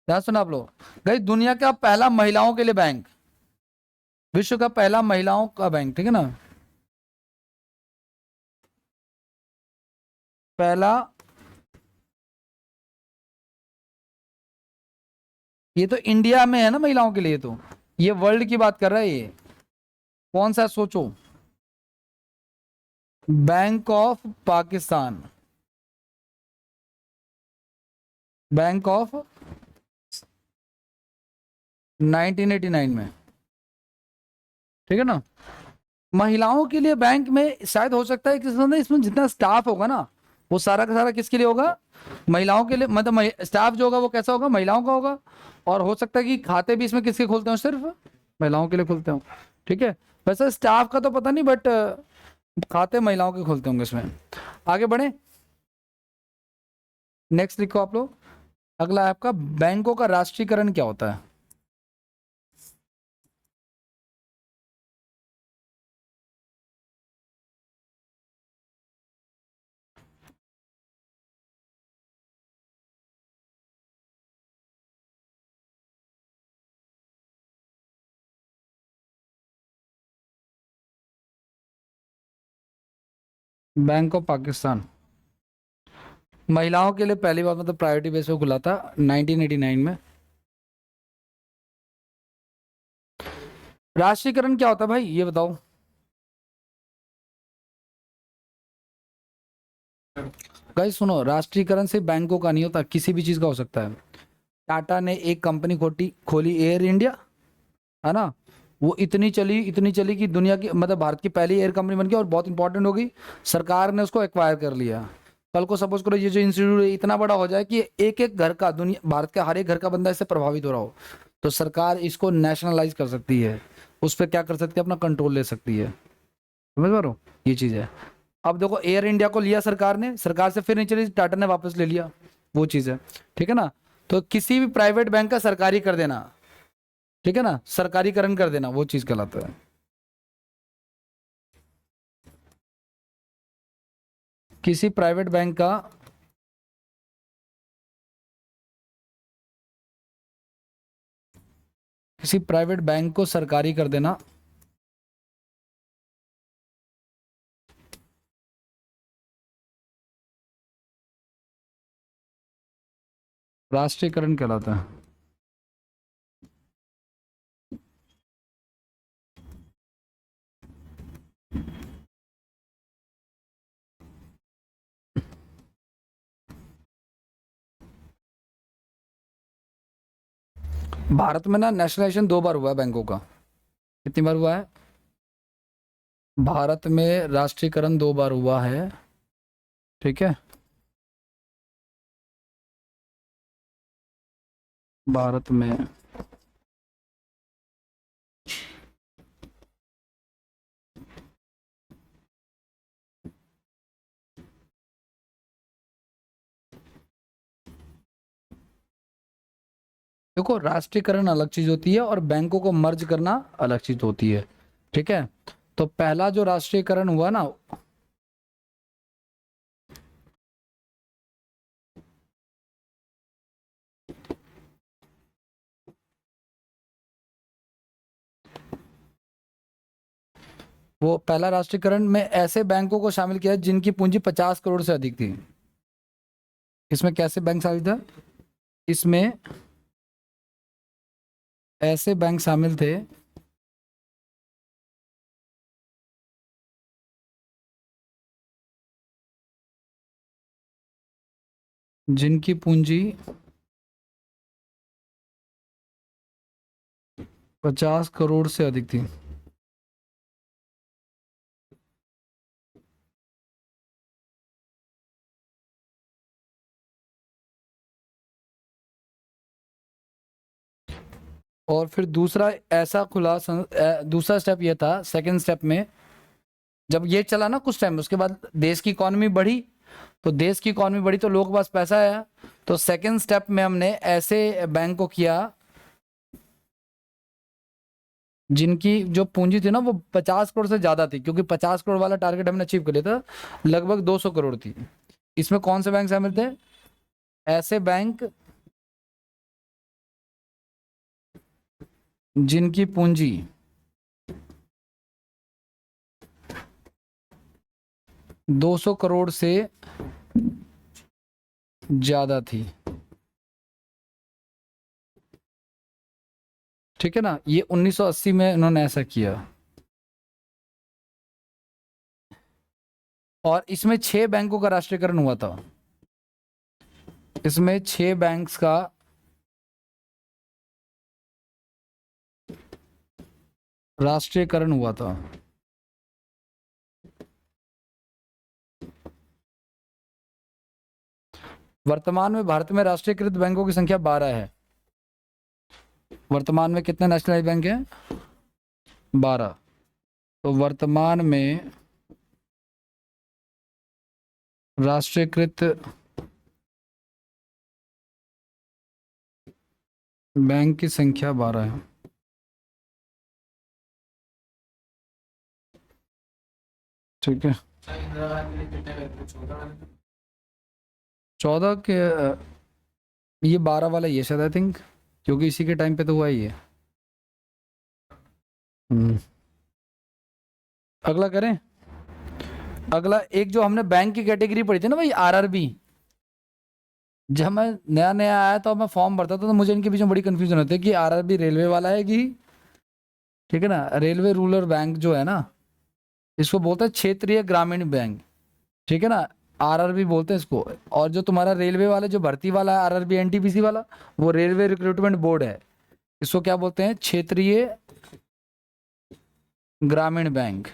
ध्यान सुना आप लोग। गई दुनिया का पहला महिलाओं के लिए बैंक, विश्व का पहला महिलाओं का बैंक, ठीक है ना, पहला। ये तो इंडिया में है ना महिलाओं के लिए, तो ये वर्ल्ड की बात कर रहा है। ये कौन सा है सोचो? Bank of Pakistan, bank of 1989 में, ठीक है ना। महिलाओं के लिए बैंक में शायद हो सकता है कि इसमें जितना स्टाफ होगा ना, वो सारा का सारा किसके लिए होगा? महिलाओं के लिए। मतलब स्टाफ जो होगा वो कैसा होगा? महिलाओं का होगा। और हो सकता है कि खाते भी इसमें किसके खुलते हो? सिर्फ महिलाओं के लिए खुलते हो, ठीक है। वैसे स्टाफ का तो पता नहीं, बट खाते महिलाओं के खुलते होंगे इसमें। आगे बढ़े, नेक्स्ट लिखो आप लोग। अगला है आपका, बैंकों का राष्ट्रीयकरण क्या होता है? बैंक ऑफ पाकिस्तान महिलाओं के लिए पहली बार मतलब प्रायोरिटी बेस पे खुला था 1989 में। राष्ट्रीयकरण क्या होता है भाई, ये बताओ। गाइस सुनो, राष्ट्रीयकरण सिर्फ बैंकों का नहीं होता, किसी भी चीज का हो सकता है। टाटा ने एक कंपनी खोली एयर इंडिया, है ना। वो इतनी चली कि दुनिया की, मतलब भारत की पहली एयर कंपनी बन गई, और बहुत इंपॉर्टेंट हो गई। सरकार ने उसको एक्वायर कर लिया। कल को सपोज करो ये जो इंस्टीट्यूट इतना बड़ा हो जाए कि एक एक घर का, दुनिया भारत का हर एक घर का बंदा इससे प्रभावित हो रहा हो, तो सरकार इसको नेशनलाइज कर सकती है, उस पर क्या कर सकती है, अपना कंट्रोल ले सकती है। समझ पा रहे हो, ये चीज है। अब देखो एयर इंडिया को लिया सरकार ने, सरकार से फिर नहीं चली, टाटा ने वापस ले लिया, वो चीज है। ठीक है ना, तो किसी भी प्राइवेट बैंक का सरकारी कर देना, ठीक है ना, सरकारीकरण कर देना, वो चीज कहलाता है। किसी प्राइवेट बैंक का किसी प्राइवेट बैंक को सरकारी कर देना राष्ट्रीयकरण कहलाता है। भारत में ना नेशनलाइजेशन 2 बार हुआ है बैंकों का। कितनी बार हुआ है? भारत में राष्ट्रीयकरण 2 बार हुआ है, ठीक है। भारत में देखो, राष्ट्रीयकरण अलग चीज होती है और बैंकों को मर्ज करना अलग चीज होती है, ठीक है। तो पहला जो राष्ट्रीयकरण हुआ ना, वो पहला राष्ट्रीयकरण में ऐसे बैंकों को शामिल किया जिनकी पूंजी 50 करोड़ से अधिक थी। इसमें कैसे बैंक शामिल था? इसमें ऐसे बैंक शामिल थे जिनकी पूंजी 50 करोड़ से अधिक थी। और फिर दूसरा ऐसा दूसरा स्टेप ये था, सेकंड स्टेप में जब ये चला ना कुछ टाइम, उसके बाद देश की इकोनॉमी बढ़ी, तो देश की इकोनॉमी बढ़ी तो लोगों के पास पैसा आया, तो सेकंड स्टेप में हमने ऐसे बैंक को किया जिनकी जो पूंजी थी ना वो 50 करोड़ से ज्यादा थी, क्योंकि 50 करोड़ वाला टारगेट हमने अचीव कर लिया था, लगभग 200 करोड़ थी। इसमें कौन से बैंक शामिल थे? ऐसे बैंक जिनकी पूंजी 200 करोड़ से ज्यादा थी, ठीक है ना। ये 1980 में इन्होंने ऐसा किया, और इसमें 6 बैंकों का राष्ट्रीयकरण हुआ था। इसमें 6 बैंक्स का राष्ट्रीयकरण हुआ था। वर्तमान में भारत में राष्ट्रीयकृत बैंकों की संख्या 12 है। वर्तमान में कितने नेशनलाइज बैंक हैं? 12। तो वर्तमान में राष्ट्रीयकृत बैंक की संख्या 12 है। ठीक है, 14 के ये 12 वाला ये शायद, आई थिंक, क्योंकि इसी के टाइम पे तो हुआ ही है। अगला करें। अगला एक जो हमने बैंक की कैटेगरी पढ़ी थी ना भाई, आरआरबी। जब मैं नया नया आया तो मैं फॉर्म भरता था तो मुझे इनके बीच में बड़ी कंफ्यूजन होती है कि आरआरबी रेलवे वाला है कि, ठीक है ना, रेलवे रूरल बैंक जो है ना, इसको बोलते हैं क्षेत्रीय ग्रामीण बैंक, ठीक है ना, आरआरबी बोलते हैं इसको। और जो तुम्हारा रेलवे वाला जो भर्ती वाला है, आरआरबी एनटीपीसी वाला, वो रेलवे रिक्रूटमेंट बोर्ड है, इसको क्या बोलते हैं? क्षेत्रीय ग्रामीण बैंक।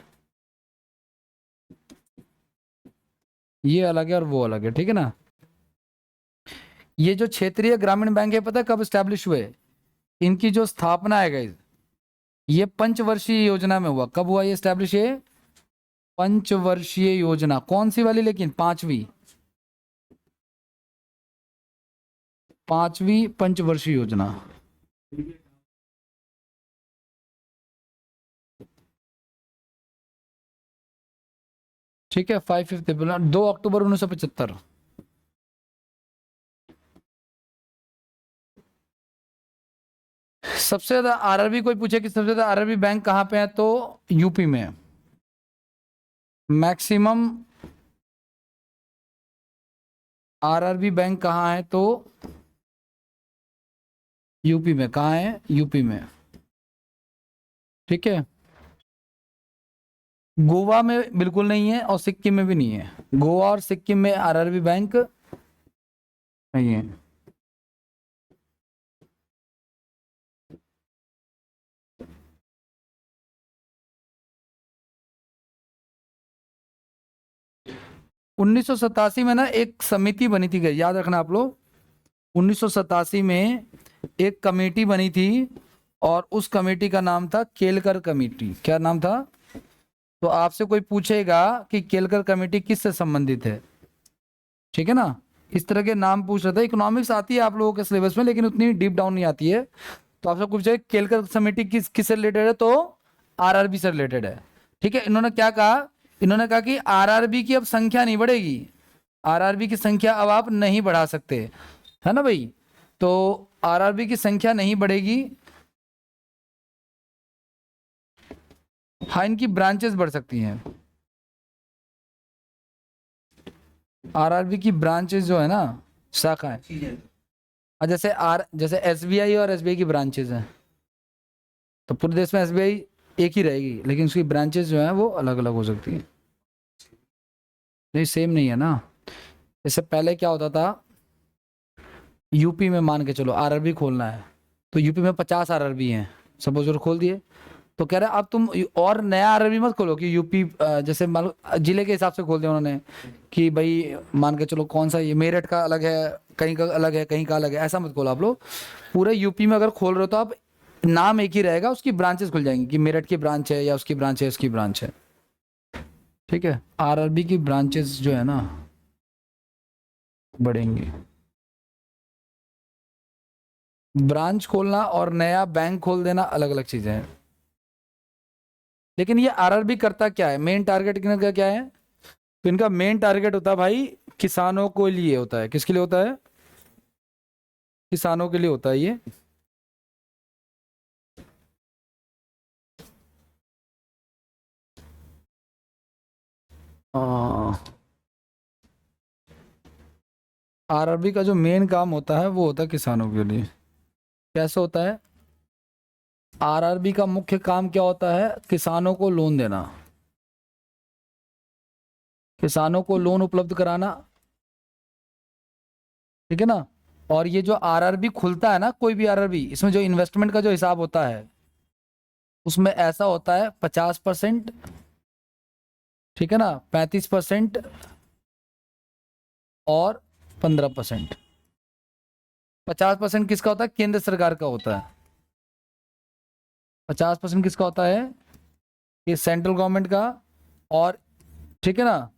ये अलग है और वो अलग है, ठीक है ना। ये जो क्षेत्रीय ग्रामीण बैंक है, पता है कब स्टैब्लिश हुए? इनकी जो स्थापना है गाइस, ये पंचवर्षीय योजना में हुआ। कब हुआ ये स्टैब्लिश? ये पंचवर्षीय योजना कौन सी वाली, लेकिन पांचवी पंचवर्षीय योजना। ठीक है, 2 अक्टूबर 1975। सबसे ज्यादा आरआरबी, कोई पूछे कि सबसे ज्यादा आरआरबी बैंक कहाँ पे है, तो यूपी में। मैक्सिमम आरआरबी बैंक कहाँ है, तो यूपी में। कहाँ है, यूपी में। ठीक है, गोवा में बिल्कुल नहीं है और सिक्किम में भी नहीं है। गोवा और सिक्किम में आरआरबी बैंक नहीं है। उन्नीस में ना एक समिति बनी थी, याद रखना आप लोग। 1987 में एक कमेटी बनी थी और उस कमेटी का नाम था केलकर कमेटी। क्या नाम था? तो आपसे कोई पूछेगा कि केलकर कमेटी किससे संबंधित है, ठीक है ना, इस तरह के नाम पूछ रहा था। इकोनॉमिक्स आती है आप लोगों के सिलेबस में, लेकिन उतनी डीप डाउन नहीं आती है। तो आपसे पूछे केलकर कमेटी किससे रिलेटेड है, तो आरआरबी से रिलेटेड है। ठीक है, इन्होंने क्या कहा, इन्होंने कहा कि आरआरबी की अब संख्या नहीं बढ़ेगी, आरआरबी की संख्या अब आप नहीं बढ़ा सकते, है ना भाई। तो आरआरबी की संख्या नहीं बढ़ेगी, हाँ इनकी ब्रांचेस बढ़ सकती हैं। आरआरबी की ब्रांचेस जो है ना, शाखाएं, जैसे एसबीआई और एसबीआई की ब्रांचेस हैं, तो पूरे देश में एसबीआई एक ही रहेगी, लेकिन उसकी ब्रांचेस जो हैं वो अलग अलग हो सकती हैं। नहीं, सेम नहीं है ना। इससे पहले क्या होता था, यूपी में मान के चलो आरआरबी खोलना है, तो यूपी में 50 आरआरबी हैं, सपोज और खोल दिए, तो कह रहे अब तुम और नया आरआरबी मत खोलो कि यूपी, जैसे मान लो जिले के हिसाब से खोल दिया उन्होंने, कि भाई मान के चलो कौन सा, ये मेरठ का अलग है, कहीं का अलग है, कहीं का अलग है, ऐसा मत खोलो आप लोग। पूरे यूपी में अगर खोल रहे हो तो आप नाम एक ही रहेगा, उसकी ब्रांचेस खुल जाएंगी कि मेरठ की ब्रांच है या उसकी ब्रांच है, उसकी ब्रांच है। ठीक है, आरआरबी की ब्रांचेस जो है ना बढ़ेंगी। ब्रांच खोलना और नया बैंक खोल देना अलग अलग चीजें हैं। लेकिन ये आरआरबी करता क्या है, मेन टारगेट इनका क्या है, तो इनका मेन टारगेट होता है भाई किसानों को लिए होता है। किसके लिए होता है? किसानों के लिए होता है ये। आरआरबी का जो मेन काम होता है वो होता है किसानों के लिए। कैसे होता है? आरआरबी का मुख्य काम क्या होता है? किसानों को लोन देना, किसानों को लोन उपलब्ध कराना, ठीक है ना। और ये जो आरआरबी खुलता है ना, कोई भी आरआरबी, इसमें जो इन्वेस्टमेंट का जो हिसाब होता है उसमें ऐसा होता है 50%, ठीक है ना, 35% और 15%। 50% किसका होता है? केंद्र सरकार का होता है। 50% किसका होता है? ये सेंट्रल गवर्नमेंट का। और ठीक है ना,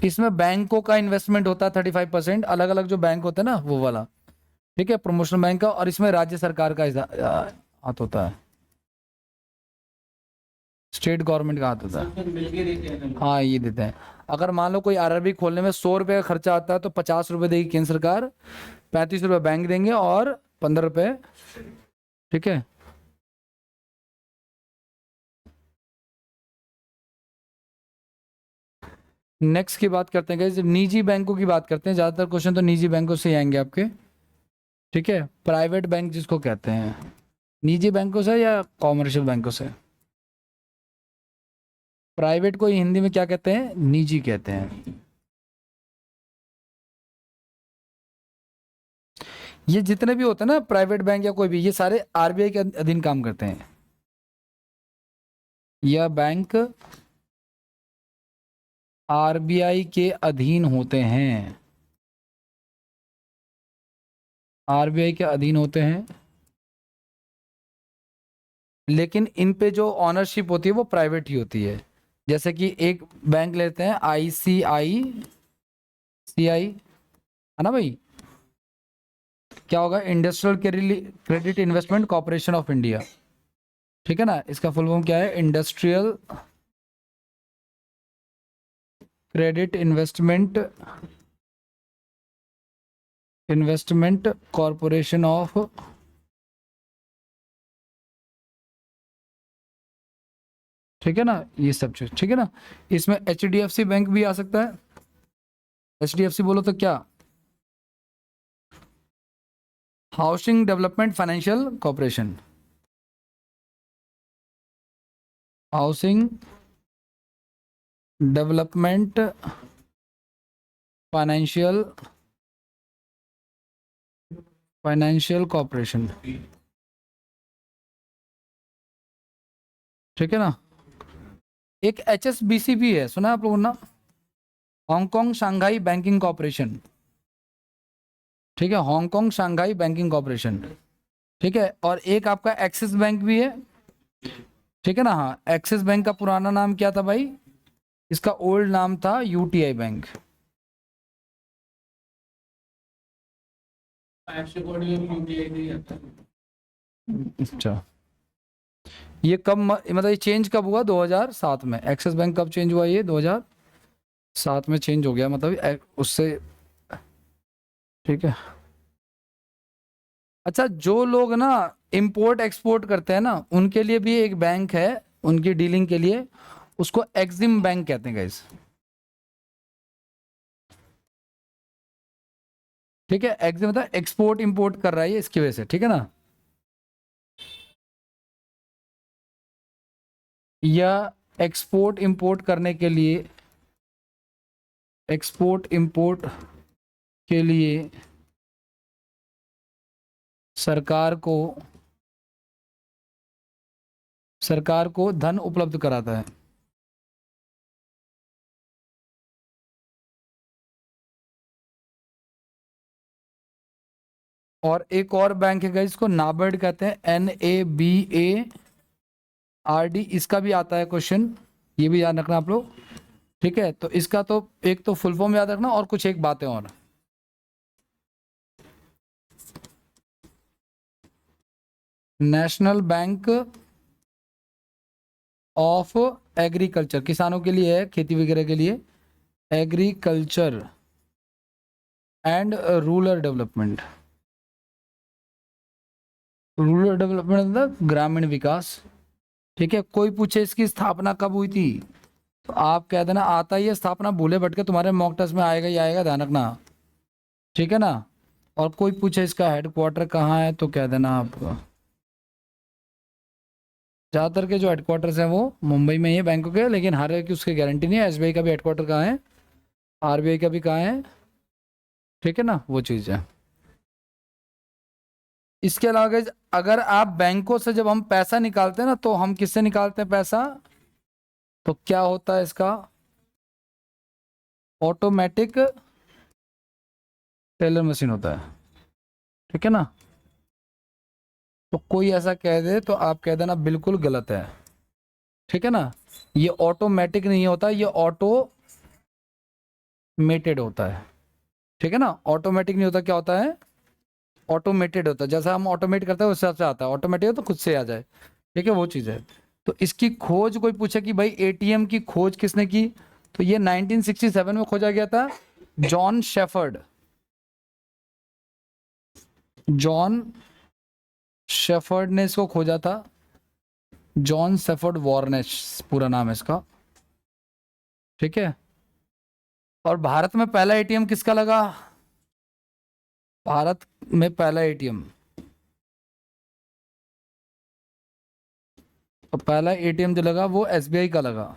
इसमें बैंकों का इन्वेस्टमेंट होता है 35%, अलग अलग जो बैंक होते हैं ना वो वाला, ठीक है, प्रमोशनल बैंक का। और इसमें राज्य सरकार का हाथ होता है, स्टेट गवर्नमेंट का हाथ होता है। हाँ ये देते हैं। अगर मान लो कोई आरआरबी खोलने में 100 रुपये का खर्चा आता है, तो 50 रुपये देगी केंद्र सरकार, 35 रुपये बैंक देंगे और 15 रुपये, ठीक है। नेक्स्ट की बात करते हैं guys, निजी बैंकों की बात करते हैं। ज़्यादातर क्वेश्चन तो निजी बैंकों से ही आएंगे आपके, ठीक है। प्राइवेट बैंक जिसको कहते हैं, निजी बैंकों से या कॉमर्शियल बैंकों से? प्राइवेट को हिंदी में क्या कहते हैं? निजी कहते हैं। ये जितने भी होते हैं ना प्राइवेट बैंक या कोई भी, ये सारे आरबीआई के अधीन काम करते हैं। यह बैंक आरबीआई के अधीन होते हैं, आरबीआई के अधीन होते हैं। लेकिन इन पे जो ऑनरशिप होती है वो प्राइवेट ही होती है। जैसे कि एक बैंक लेते हैं ICICI, है ना भाई, क्या होगा, industrial credit investment corporation of India, ठीक है ना, इसका फुल फॉर्म क्या है, industrial credit investment corporation of, ठीक है ना, ये सब चीज, ठीक है ना। इसमें HDFC बैंक भी आ सकता है। HDFC बोलो तो क्या, housing development financial corporation, housing development financial corporation, ठीक है ना। एक HSBC भी है, सुना है आप लोगों ने, हांगकांग शंघाई बैंकिंग कॉर्पोरेशन, ठीक है, हांगकांग शंघाई बैंकिंग कॉर्पोरेशन, ठीक है। और एक आपका एक्सिस बैंक भी है, ठीक है ना। हाँ, एक्सिस बैंक का पुराना नाम क्या था भाई, इसका ओल्ड नाम था UTI बैंक। अच्छा, ये कब मतलब ये चेंज कब हुआ, 2007 में। एक्सिस बैंक कब चेंज हुआ, ये 2007 में चेंज हो गया, मतलब उससे, ठीक है। अच्छा, जो लोग ना इंपोर्ट एक्सपोर्ट करते हैं ना, उनके लिए भी एक बैंक है, उनकी डीलिंग के लिए, उसको एक्सिम बैंक कहते हैं गाइस, ठीक है। एक्सिम मतलब एक्सपोर्ट इंपोर्ट कर रहा है ये, इसकी वजह से, ठीक है ना। या एक्सपोर्ट इंपोर्ट करने के लिए, एक्सपोर्ट इंपोर्ट के लिए सरकार को धन उपलब्ध कराता है। और एक और बैंक है गाइस, इसको नाबार्ड कहते हैं, NABARD, इसका भी आता है क्वेश्चन, ये भी याद रखना आप लोग, ठीक है। तो इसका तो एक तो फुल फॉर्म याद रखना और कुछ एक बातें और, नेशनल बैंक ऑफ एग्रीकल्चर, किसानों के लिए है, खेती वगैरह के लिए, agriculture and rural development, rural development मतलब ग्रामीण विकास, ठीक है। कोई पूछे इसकी स्थापना कब हुई थी, तो आप कह देना आता ही है स्थापना, भूले भटके तुम्हारे मॉक टेस्ट में आएगा ही आएगा, ध्यान रखना, ठीक है ना। और कोई पूछे इसका हेडक्वार्टर कहाँ है, तो कह देना आप, ज़्यादातर के जो हेडक्वार्टर्स हैं वो मुंबई में ही है बैंकों के, लेकिन हर एक की उसकी गारंटी नहीं है। SBI का भी हेडक्वार्टर कहाँ है, RBI का भी कहाँ है, ठीक है ना, वो चीज़ है। इसके अलावा guys, अगर आप बैंकों से जब हम पैसा निकालते हैं ना, तो हम किससे निकालते हैं पैसा, तो क्या होता है इसका, ऑटोमेटिक टेलर मशीन होता है, ठीक है ना। तो कोई ऐसा कह दे तो आप कह देना बिल्कुल गलत है, ठीक है ना। ये ऑटोमेटिक नहीं होता, ये ऑटोमेटेड होता है, ठीक है ना। ऑटोमेटिक नहीं होता, क्या होता है, ऑटोमेटेड होता है। जैसा हम ऑटोमेट करते हैं उस हिसाब से आता है, ऑटोमेटिक हो तो खुद से आ जाए, ठीक है, वो चीज़ है। तो इसकी खोज, कोई पूछे कि भाई ATM की खोज किसने की, तो ये 1967 में खोजा गया था, जॉन शेफर्ड, जॉन शेफर्ड ने इसको खोजा था, जॉन शेफर्ड वॉर्नेश पूरा नाम है इसका, ठीक है। और भारत में पहला ATM किसका लगा, भारत में पहला ATM, तो पहला ATM जो लगा वो SBI का लगा,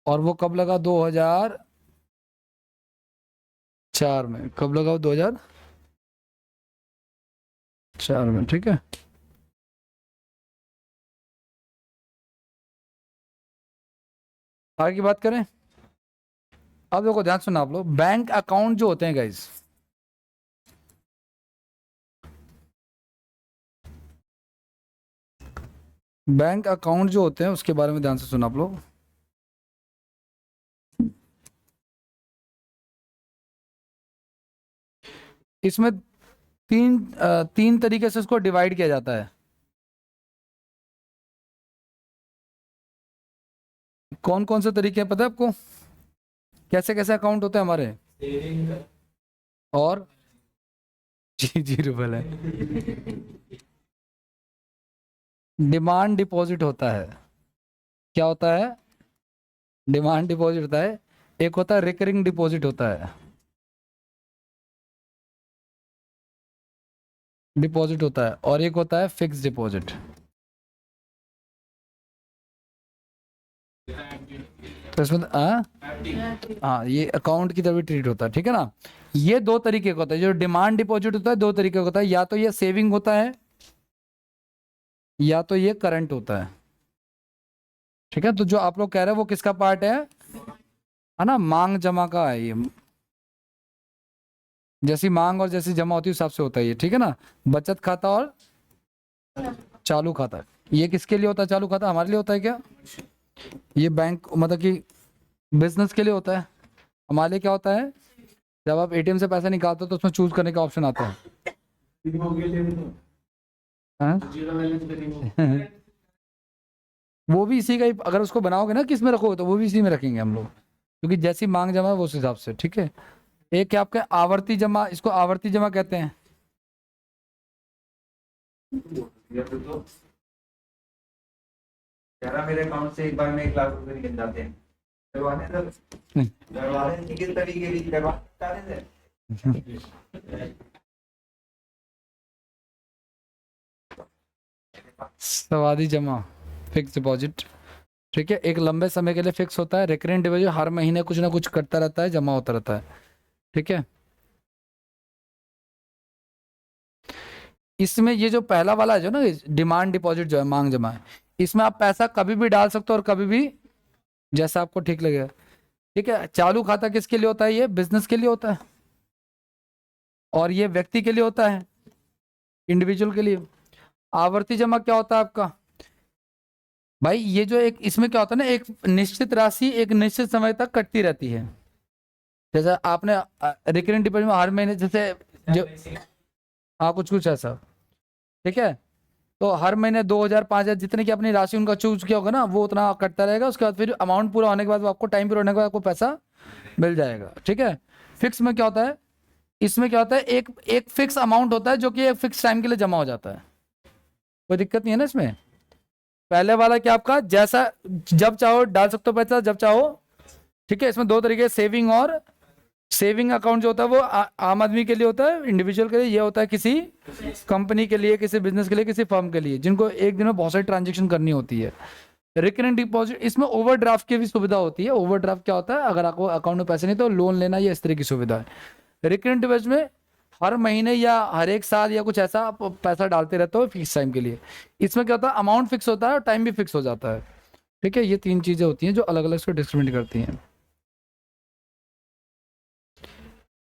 और वो कब लगा, 2004 में। कब लगा वो, 2004 में, ठीक है। आगे की बात करें, अब देखो ध्यान सुना आप लोग, बैंक अकाउंट जो होते हैं गाइस, बैंक अकाउंट जो होते हैं उसके बारे में ध्यान से सुना आप लोग। इसमें तीन तरीके से इसको डिवाइड किया जाता है। कौन कौन से तरीके हैं पता है आपको? कैसे कैसे अकाउंट होते हैं हमारे? और जी जीरो बैलेंस। डिमांड डिपॉजिट होता है। क्या होता है? डिमांड डिपॉजिट होता है। एक होता है रिकरिंग डिपॉजिट होता है। डिपॉजिट होता है और एक होता है फिक्स डिपॉजिट। तो इसमें हाँ ये अकाउंट की तरह ट्रीट होता है, ठीक है ना। ये दो तरीके का होता है। जो डिमांड डिपॉजिट होता है दो तरीके का होता है, या तो ये सेविंग होता है या तो ये करंट होता है, ठीक है। तो जो आप लोग कह रहे हैं वो किसका पार्ट है ना? मांग जमा का है ये। जैसी मांग और जैसी जमा होती है उस हिसाब से होता है ये, ठीक है ना। बचत खाता और चालू खाता, ये किसके लिए होता है? चालू खाता हमारे लिए होता है क्या? ये बैंक मतलब कि बिजनेस के लिए होता है। हमारे लिए क्या होता है? जब आप एटीएम से पैसा निकालते हो तो उसमें चूज करने का ऑप्शन आता है। हाँ? वो भी इसी का ही, अगर उसको बनाओगे ना किस में रखोगे तो वो भी इसी में रखेंगे हम लोग, क्योंकि जैसी मांग जमा है वो उस हिसाब से, ठीक है। एक क्या आपका आवर्ती जमा, इसको आवर्ती जमा कहते हैं। मेरे अकाउंट से एक बार में 1 लाख रुपए निकल जाते हैं। करवाने सर, करवाने किस तरीके की करवाने सवादी जमा, फिक्स डिपॉजिट, ठीक है। एक लंबे समय के लिए फिक्स होता है। रिकरिंग डिपॉजिट हर महीने कुछ ना कुछ करता रहता है, जमा होता रहता है, ठीक है। इसमें ये जो पहला वाला है जो ना डिमांड डिपॉजिट जो है मांग जमा है, इसमें आप पैसा कभी भी डाल सकते हो और कभी भी जैसा आपको ठीक लगेगा, ठीक है। चालू खाता किसके लिए होता है? ये बिजनेस के लिए होता है और ये व्यक्ति के लिए होता है, इंडिविजुअल के लिए। आवर्ती जमा क्या होता है आपका? भाई ये जो एक इसमें क्या होता है ना, एक निश्चित राशि एक निश्चित समय तक कटती रहती है। जैसे आपने रिकरिंग डिपॉजिट में हर महीने जैसे जो हाँ कुछ कुछ ऐसा, ठीक है। तो हर महीने 2000 5000 जितने की अपनी राशि उनका चूज किया होगा ना वो उतना कटता रहेगा। उसके बाद फिर अमाउंट पूरा होने के बाद वो आपको टाइम पूरा होने के बाद आपको पैसा मिल जाएगा, ठीक है। फिक्स में क्या होता है? इसमें क्या होता है, एक एक फिक्स अमाउंट होता है जो कि एक फिक्स टाइम के लिए जमा हो जाता है। कोई दिक्कत नहीं है ना इसमें। पहले वाला क्या आपका जैसा जब चाहो डाल सकते हो पैसा जब चाहो, ठीक है। इसमें दो तरीके, सेविंग और सेविंग अकाउंट जो होता है वो आम आदमी के लिए होता है, इंडिविजुअल के लिए। ये होता है किसी कंपनी के लिए, किसी बिजनेस के लिए, किसी फर्म के लिए जिनको एक दिन में बहुत सारी ट्रांजेक्शन करनी होती है। रिकरिंग डिपॉजिट, इसमें ओवरड्राफ्ट की भी सुविधा होती है। ओवरड्राफ्ट क्या होता है? अगर आपको अकाउंट में पैसे नहीं तो लोन लेना, ये इस तरह की सुविधा है। रिकरिंग डिपॉजिट में हर महीने या हर एक साल या कुछ ऐसा आप पैसा डालते रहते हो फिक्स टाइम के लिए। इसमें क्या होता है? अमाउंट फिक्स होता है और टाइम भी फिक्स हो जाता है, ठीक है। ये तीन चीजें होती हैं जो अलग अलग इसको डिस्क्रिमिनेट करती हैं।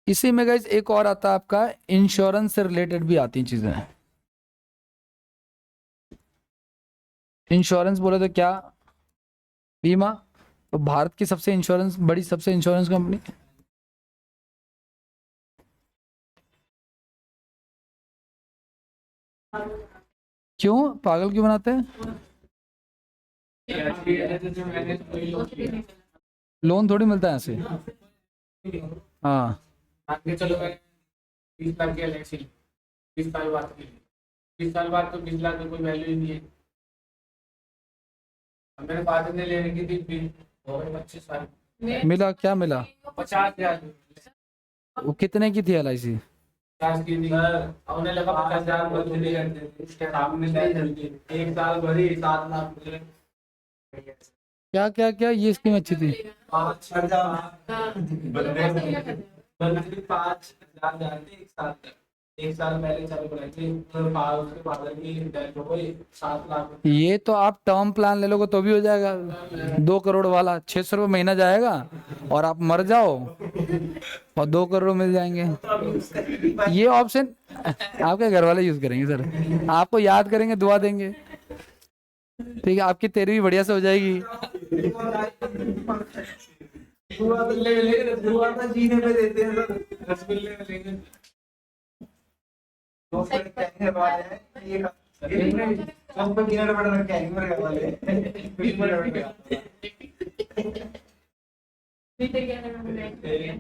इसी में गाइस एक और आता है आपका इंश्योरेंस से रिलेटेड भी आती चीजें। इंश्योरेंस बोले तो क्या? बीमा। तो भारत की सबसे बड़ी इंश्योरेंस कंपनी क्यों पागल क्यों बनाते हैं? लोन थोड़ी मिलता है ऐसे। हाँ आगे चलो 20 लाख की एलआईसी 20 साल बाद की 20 साल बाद तो 20 लाख की कोई वैल्यू ही नहीं है। अब मेरे फादर ने लेने की थी हो गए 25 साल। मिला? क्या मिला? 50,000 वो कितने की थी एलआईसी? 50 की थी। उन्हें लगा 50,000 मंथली करते थे उसके सामने नहीं 1 साल भरी 7 लाख मिले। क्या क्या क्या ये स्कीम अच्छी थी? 5,000 जाते 1 साल तक। 1 साल पहले चालू कराई थी उसके फादर की डेथ हो गई 7 लाख। ये तो आप टर्म प्लान ले लोगे तो भी हो जाएगा। 2 करोड़ वाला 600 रुपये महीना जाएगा और आप मर जाओ और 2 करोड़ मिल जाएंगे। ये ऑप्शन आपके घर वाले यूज करेंगे सर, आपको याद करेंगे, दुआ देंगे। ठीक है, आपकी 13वीं बढ़िया से हो जाएगी। हुआ था जीने पे देते हैं तो रसगुल्ले लेंगे। दो मिनट कहने वाले हैं ये सब पे पीनट बटर रख के आएंगे मेरे घर वाले पीनट बटर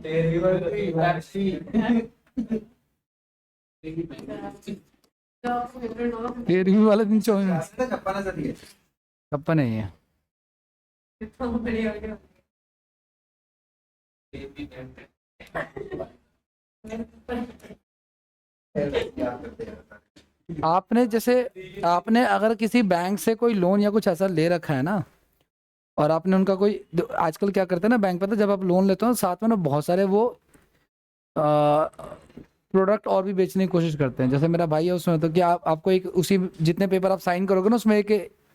तेरी वाली पेप्सी। 13वीं वाले दिन चौमिन ऐसे ना छप्पन से दिए कप्पा नहीं है। याद करते हैं आपने जैसे आपने अगर किसी बैंक से कोई लोन या कुछ ऐसा ले रखा है ना, और आपने उनका कोई आजकल क्या करते हैं ना बैंक, पता है, जब आप लोन लेते हो साथ में ना बहुत सारे वो प्रोडक्ट और भी बेचने की कोशिश करते हैं। जैसे मेरा भाई है उसमें, तो क्या आपको एक उसी जितने पेपर आप साइन करोगे ना उसमें एक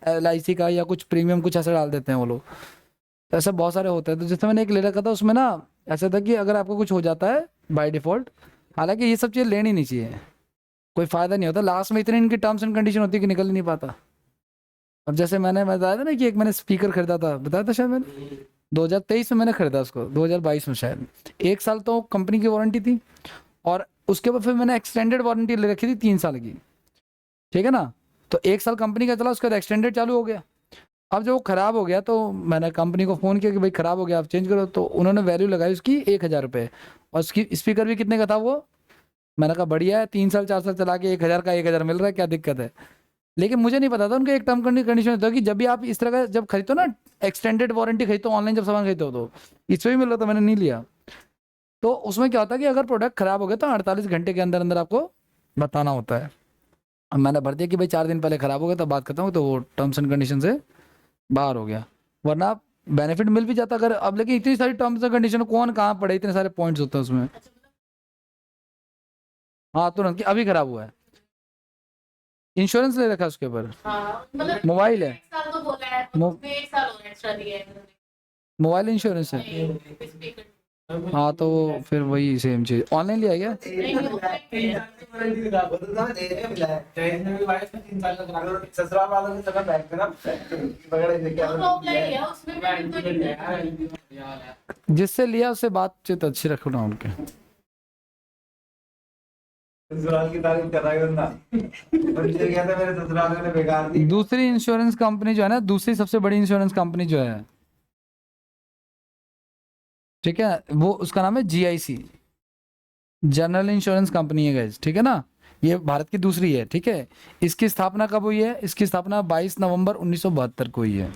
LIC का या कुछ प्रीमियम कुछ ऐसा डाल देते हैं वो लोग। तो ऐसा बहुत सारे होते हैं। तो जैसे मैंने एक ले रखा था उसमें ना ऐसा था कि अगर आपको कुछ हो जाता है बाय डिफॉल्ट, हालांकि ये सब चीज़ लेनी नहीं चाहिए, कोई फायदा नहीं होता, लास्ट में इतनी इनकी टर्म्स एंड कंडीशन होती है कि निकल ही नहीं पाता। अब जैसे मैंने बताया था ना कि एक मैंने स्पीकर खरीदा था, बताया था शायद मैंने, 2023 में मैंने खरीदा उसको, 2022 में शायद। 1 साल तो कंपनी की वारंटी थी, और उसके बाद फिर मैंने एक्सटेंडेड वारंटी ले रखी थी 3 साल की, ठीक है ना। तो 1 साल कंपनी का चला, उसके बाद एक्सटेंडेड चालू हो गया। अब जब वो ख़राब हो गया तो मैंने कंपनी को फ़ोन किया कि भाई ख़राब हो गया, आप चेंज करो। तो उन्होंने वैल्यू लगाई उसकी 1,000 रुपये, और उसकी स्पीकर भी कितने का था वो। मैंने कहा बढ़िया है, 3 साल 4 साल चला के 1,000 का 1,000 मिल रहा है, क्या दिक्कत है। लेकिन मुझे नहीं पता था उनका एक टर्म कंडीशन होता है कि जब भी आप इस तरह का जब खरीदो ना, एक्सटेंडेड वारंटी खरीदो ऑनलाइन, जब सामान खरीदो तो इस पे भी मिल रहा था, मैंने नहीं लिया। तो उसमें क्या होता है कि अगर प्रोडक्ट खराब हो गया तो 48 घंटे के अंदर अंदर आपको बताना होता है। अब मैंने भर दिया कि भाई 4 दिन पहले खराब हो गया, तो बात करता हूँ, तो वो टर्म्स एंड कंडीशन से बाहर हो गया। वरना बेनिफिट मिल भी जाता अगर अब, लेकिन इतनी सारी टर्म्स एंड कंडीशन कौन कहाँ पढ़े, इतने सारे पॉइंट्स होते हैं उसमें। हाँ तुरंत कि अभी खराब हुआ है, इंश्योरेंस ले रखा है उसके ऊपर, हाँ, मतलब मोबाइल है, 1 साल तो बोला है, मो- उसमें 1 साल और एक्स्ट्रा दिया है इन्होंने। मोबाइल इंश्योरेंस है। नहीं, स्पीकर हाँ तो फिर वही सेम चीज़, ऑनलाइन लिया क्या। नहीं, ससुराल वालों की तरह बैठ के ना पकड़े थे क्या वो तो ऑफलाइन लिया, उसमें पेमेंट तो नहीं किया। जिससे लिया उससे बातचीत अच्छी रखो ना उनके। ससुराल की तारीफ कर रहा है बंदा मुझे क्या था मेरे ससुराल ने बेकार दी दूसरी इंश्योरेंस कंपनी जो है ना, दूसरी सबसे बड़ी इंश्योरेंस कंपनी जो है, ठीक है, वो उसका नाम है GIC, जनरल इंश्योरेंस कंपनी है गाइस, ठीक है ना। ये भारत की दूसरी है, ठीक है। इसकी स्थापना कब हुई है, इसकी स्थापना 22 नवंबर 1972 को हुई है।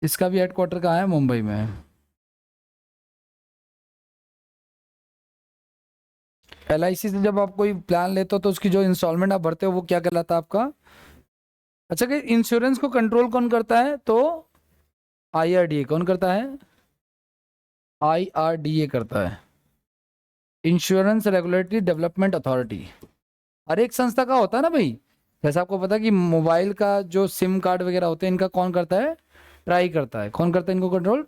इसका भी हेडक्वार्टर कहाँ है, मुंबई में है। LIC से जब आप कोई प्लान लेते हो तो उसकी जो इंस्टॉलमेंट आप भरते हो वो क्या कहलाता है आपका। अच्छा कि इंश्योरेंस को कंट्रोल कौन करता है, तो IRDA कौन करता है, IRDA करता है, इंश्योरेंस रेगुलेटरी डेवलपमेंट अथॉरिटी। हर एक संस्था का होता है ना भाई। जैसे आपको पता है कि मोबाइल का जो सिम कार्ड वगैरह होते हैं इनका कौन करता है, ट्राई करता है। कौन करता है इनको control,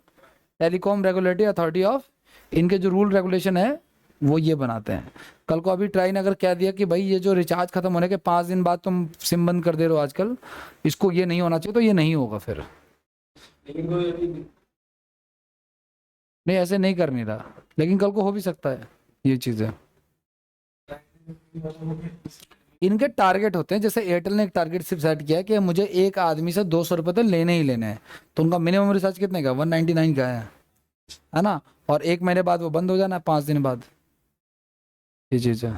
telecom regulatory authority of, इनके जो रूल रेगुलेशन है वो ये बनाते हैं। कल को अभी ट्राई ने अगर कह दिया कि भाई ये जो रिचार्ज खत्म होने के 5 दिन बाद तुम सिम बंद कर दे रहे हो आजकल, इसको ये नहीं होना चाहिए, तो ये नहीं होगा फिर। नहीं ऐसे नहीं करनी था, लेकिन कल को हो भी सकता है ये चीज़ें। इनके टारगेट होते हैं, जैसे एयरटेल ने एक टारगेट सिर्फ सेट किया है कि मुझे एक आदमी से 200 रुपये तो लेने ही लेने हैं। तो उनका मिनिमम रिचार्ज कितने का, 199 का है ना। और 1 महीने बाद वो बंद हो जाना है, 5 दिन बाद, ये चीज़ है।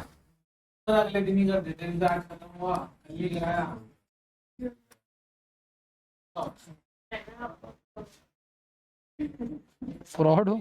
अगले दिन ही कर देते हैं, रिचार्ज खत्म हुआ कल ही कराया। फ्रॉड हो।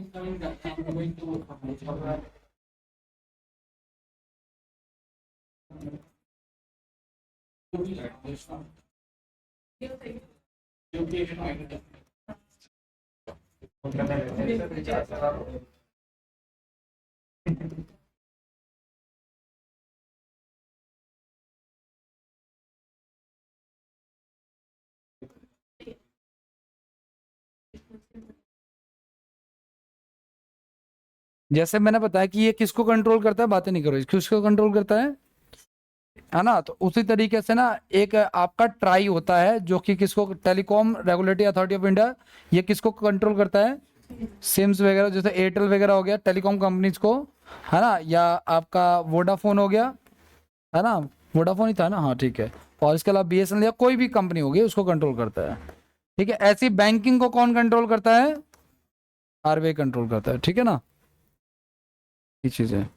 जैसे मैंने बताया कि ये किसको कंट्रोल करता है, बातें नहीं करो, किसको कंट्रोल करता है, है ना। तो उसी तरीके से ना एक आपका ट्राई होता है जो कि किसको, telecom regulatory authority of India, ये किसको कंट्रोल करता है, सिम्स वगैरह जैसे एयरटेल वगैरह हो गया, टेलीकॉम कंपनीज को, है ना, या आपका वोडाफोन हो गया, है ना, वोडाफोन ही था ना, हाँ ठीक है, और इसके अलावा बीएसएनएल या कोई भी कंपनी होगी उसको कंट्रोल करता है। ठीक है, ऐसी बैंकिंग को कौन कंट्रोल करता है, आरबीआई कंट्रोल करता है। ठीक है ना, ये चीज है।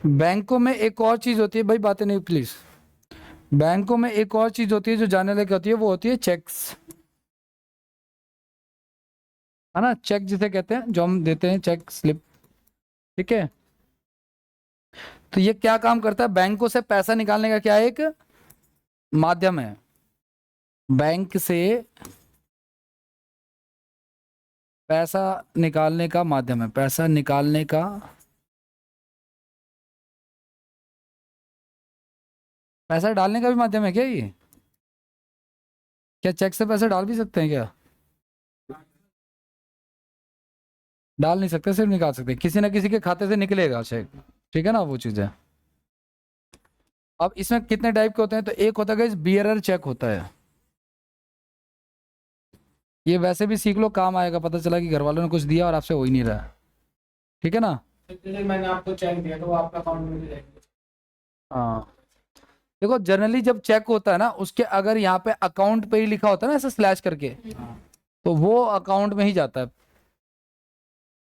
बैंकों में एक और चीज होती है भाई, बातें नहीं प्लीज, बैंकों में एक और चीज होती है जो जानने लायक होती है, वो होती है चेक्स, है ना, चेक जिसे कहते हैं, जो हम देते हैं चेक स्लिप। ठीक है, तो ये क्या काम करता है, बैंकों से पैसा निकालने का क्या एक माध्यम है, बैंक से पैसा निकालने का माध्यम है, पैसा निकालने का, पैसा डालने का भी माध्यम है क्या ये, क्या चेक से पैसे डाल भी सकते हैं क्या, डाल नहीं सकते, सिर्फ निकाल सकते हैं, किसी ना किसी के खाते से निकलेगा चेक। ठीक है ना, वो चीज़ है। अब इसमें कितने टाइप के होते हैं, तो एक होता है बियरर चेक होता है, ये वैसे भी सीख लो, काम आएगा, पता चला कि घर वालों ने कुछ दिया और आपसे हो ही नहीं रहा है। ठीक है ना, जैसे मैंने आपको चेक दिया तो वो आपका अकाउंट में जाएगा। हाँ देखो जनरली जब चेक होता है ना, उसके अगर यहाँ पे अकाउंट पे ही लिखा होता है ना ऐसे स्लैश करके, तो वो अकाउंट में ही जाता है।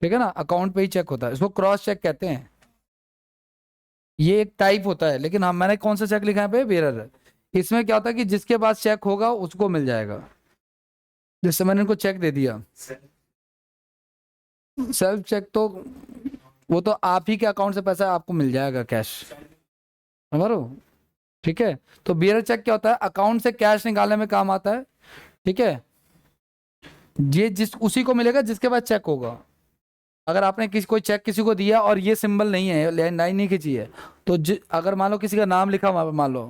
ठीक है ना, अकाउंट पे ही चेक होता है, इसको क्रॉस चेक कहते हैं, ये एक टाइप होता है। लेकिन हाँ, मैंने कौन सा चेक लिखा है पे, बेरर, इसमें क्या होता है कि जिसके पास चेक होगा उसको मिल जाएगा। जैसे मैंने इनको चेक दे दिया, सेल्फ चेक तो वो तो आप ही के अकाउंट से पैसा आपको मिल जाएगा कैश, समझ लो। ठीक है, तो बियरर चेक क्या होता है, अकाउंट से कैश निकालने में काम आता है। ठीक है, ये जिस उसी को मिलेगा जिसके पास चेक होगा। अगर आपने किसी कोई चेक किसी को दिया और ये सिंबल नहीं है, लाइन नहीं खींची है, तो अगर मान लो किसी का नाम लिखा, मान लो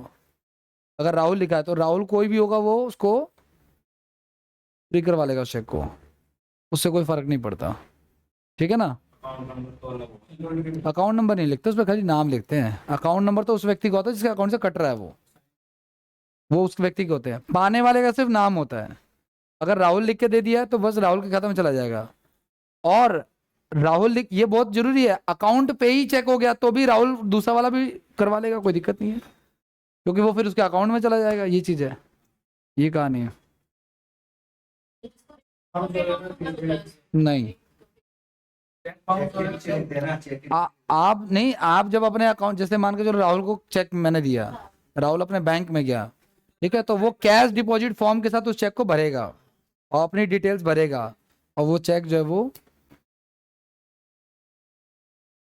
अगर राहुल लिखा है, तो राहुल कोई भी होगा वो उसको फ्री करवा लेगा उस चेक को, उससे कोई फर्क नहीं पड़ता। ठीक है ना, अकाउंट नंबर नहीं लिखते उसमें, खाली नाम लिखते हैं। अकाउंट नंबर तो उस व्यक्ति का होता है जिसके अकाउंट से कट रहा है, वो उस व्यक्ति के होते हैं, पाने वाले का सिर्फ नाम होता है। अगर राहुल लिख के दे दिया है तो बस राहुल के खाते में चला जाएगा। और राहुल लिख, ये बहुत जरूरी है, अकाउंट पे ही चेक हो गया तो भी राहुल दूसरा वाला भी करवा लेगा, कोई दिक्कत नहीं है, क्योंकि वो फिर उसके अकाउंट में चला जाएगा। ये चीज है, ये कहानी है। नहीं चेक के नीचे लिख देना, चेक के आप नहीं, आप जब अपने अकाउंट, जैसे मान के चलो राहुल को चेक मैंने दिया, राहुल अपने बैंक में गया, ठीक है, तो वो कैश डिपॉजिट फॉर्म के साथ उस चेक को भरेगा और अपनी डिटेल्स भरेगा, और वो चेक जो है वो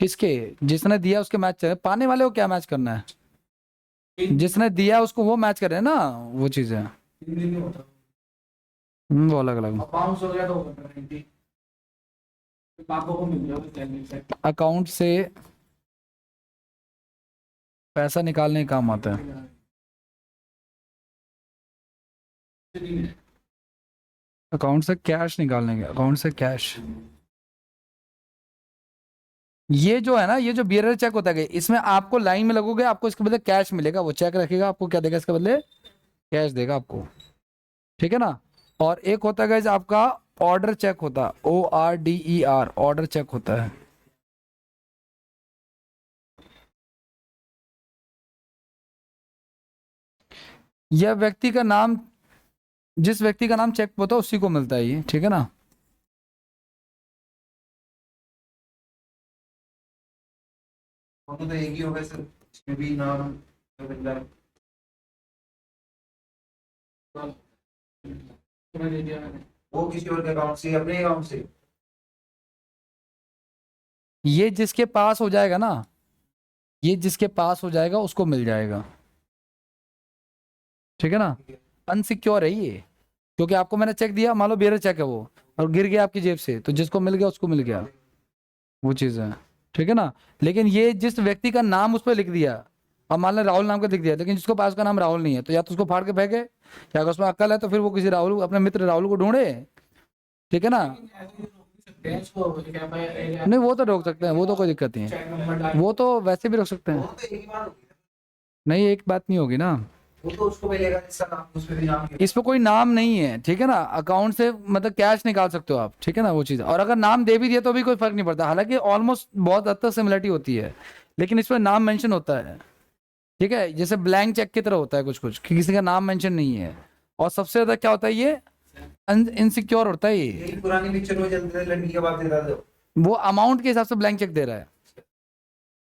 किसके, जिसने दिया उसके मैच चले, पाने वाले को क्या मैच करना है, जिसने दिया उसको वो मैच करे ना, वो चीज है। नहीं होता, वो अलग अलग, बाउंस हो गया तो होता नहीं, पापा को मिल जाएगा। अकाउंट से पैसा निकालने का काम आता है। अकाउंट से कैश निकालने का, अकाउंट से कैश, ये जो है ना, ये जो बियरर चेक होता है, इसमें आपको लाइन में लगोगे, आपको इसके बदले कैश मिलेगा, वो चेक रखेगा, आपको क्या देगा इसके बदले, कैश देगा आपको। ठीक है ना, और एक होता है आपका ऑर्डर चेक होता है, ORDER, ऑर्डर चेक होता है। यह व्यक्ति का नाम, जिस व्यक्ति का नाम चेक होता है उसी को मिलता है ये। ठीक है ना, फोटो तो एक ही होगा सर, इसमें भी नाम जो मिल रहा है। दे दिया मैंने। वो किसी और के अकाउंट से, अपने अकाउंट से, ये जिसके पास हो जाएगा ना, ये जिसके पास हो जाएगा उसको मिल जाएगा। ठीक है ना, अनसिक्योर है ये, क्योंकि आपको मैंने चेक दिया, मान लो बेयर चेक है वो, और गिर गया आपकी जेब से, तो जिसको मिल गया उसको मिल गया, वो चीज़ है। ठीक है ना। लेकिन ये जिस व्यक्ति का नाम उस पर लिख दिया, और मान लो राहुल नाम का लिख दिया, लेकिन जिसको पास का नाम राहुल नहीं है, तो या तो उसको फाड़ के फेंके, या अगर उसमें अक्ल है तो फिर वो किसी राहुल, अपने मित्र राहुल को ढूंढे। ठीक है ना। नहीं वो तो रोक सकते हैं, वो तो कोई दिक्कत नहीं है, वो तो वैसे भी रोक सकते वो हैं। तो एक ही बार होगी। नहीं एक बात नहीं होगी ना, वो तो उसको मिलेगा जिसका नाम उस पे भी नाम इस पे कोई नाम नहीं है। ठीक है ना। अकाउंट से मतलब कैश निकाल सकते हो आप। ठीक है ना, वो चीज़। और अगर नाम दे भी दिया तो भी कोई फर्क नहीं पड़ता, हालांकि ऑलमोस्ट बहुत हद तक सिमिलरिटी होती है, लेकिन इस पर नाम मेंशन होता है। ठीक है, जैसे ब्लैंक चेक की तरह होता है कुछ कुछ, कि किसी का नाम मेंशन नहीं है। और सबसे ज्यादा क्या होता है, ये इनसिक्योर होता है ये। यही पुरानी पिक्चर में चलते थे, लड़की के बाप देता था। वो अमाउंट के हिसाब से ब्लैंक चेक दे रहा है,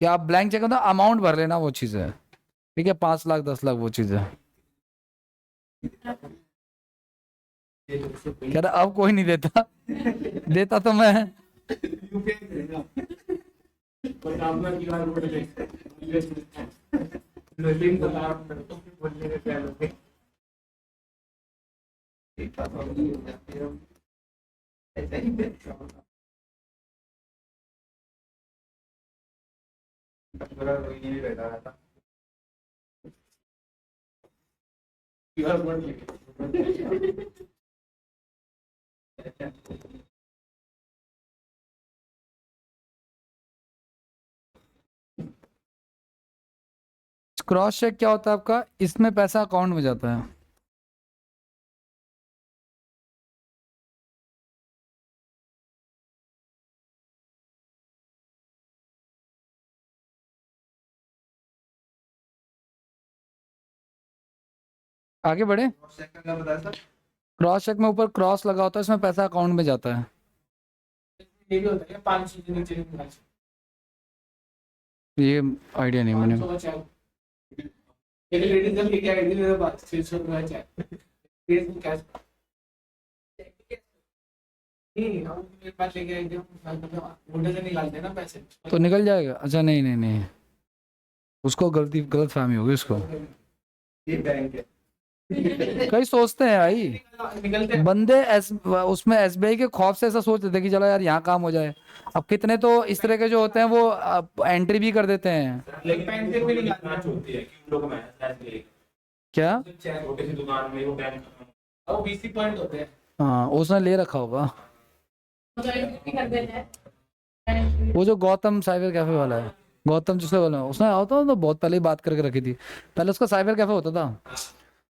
कि आप ब्लैंक चेक होता अमाउंट भर लेना, वो चीज़ है। ठीक है, 5 लाख 10 लाख वो चीज़ है। कह रहा अब कोई नहीं देता, देता तो मैं। क्रॉस चेक क्या होता है आपका, इसमें पैसा अकाउंट में जाता है। आगे बढ़े। क्या बताया सर? क्रॉस चेक में ऊपर क्रॉस लगा होता है, इसमें पैसा अकाउंट में जाता है। ये भी होता है 500 के नीचे ये आइडिया नहीं मैंने। 500 का चेक एक लेडीज जब लेके आई थी मेरे पास 600 रुपया चेक, केस कैश नहीं, हम मेरे पास लेके आई थी, मुंडे से निकालते हैं ना पैसे, तो निकल जाएगा। अच्छा नहीं नहीं नहीं, उसको गलत फहमी होगी उसको। ये बैंक है। कई सोचते हैं भाई, निकलते बंदे उसमें एसबीआई के खौफ से ऐसा सोचते थे कि चलो यार यहाँ काम हो जाए। अब कितने तो इस तरह के जो होते हैं वो एंट्री भी कर देते हैं। लेकिन बैंक से भी निकालते हैं, होती है कि उन लोगों में क्या। छोटी सी दुकान में वो बैंक वो बीसी पॉइंट होते हैं। हाँ उसने ले रखा होगा, कर देते हैं। वो जो गौतम साइबर कैफे वाला है, गौतम जिससे वाला है, उसने होता तो बहुत पहले ही बात करके रखी थी। पहले उसका साइबर कैफे होता था,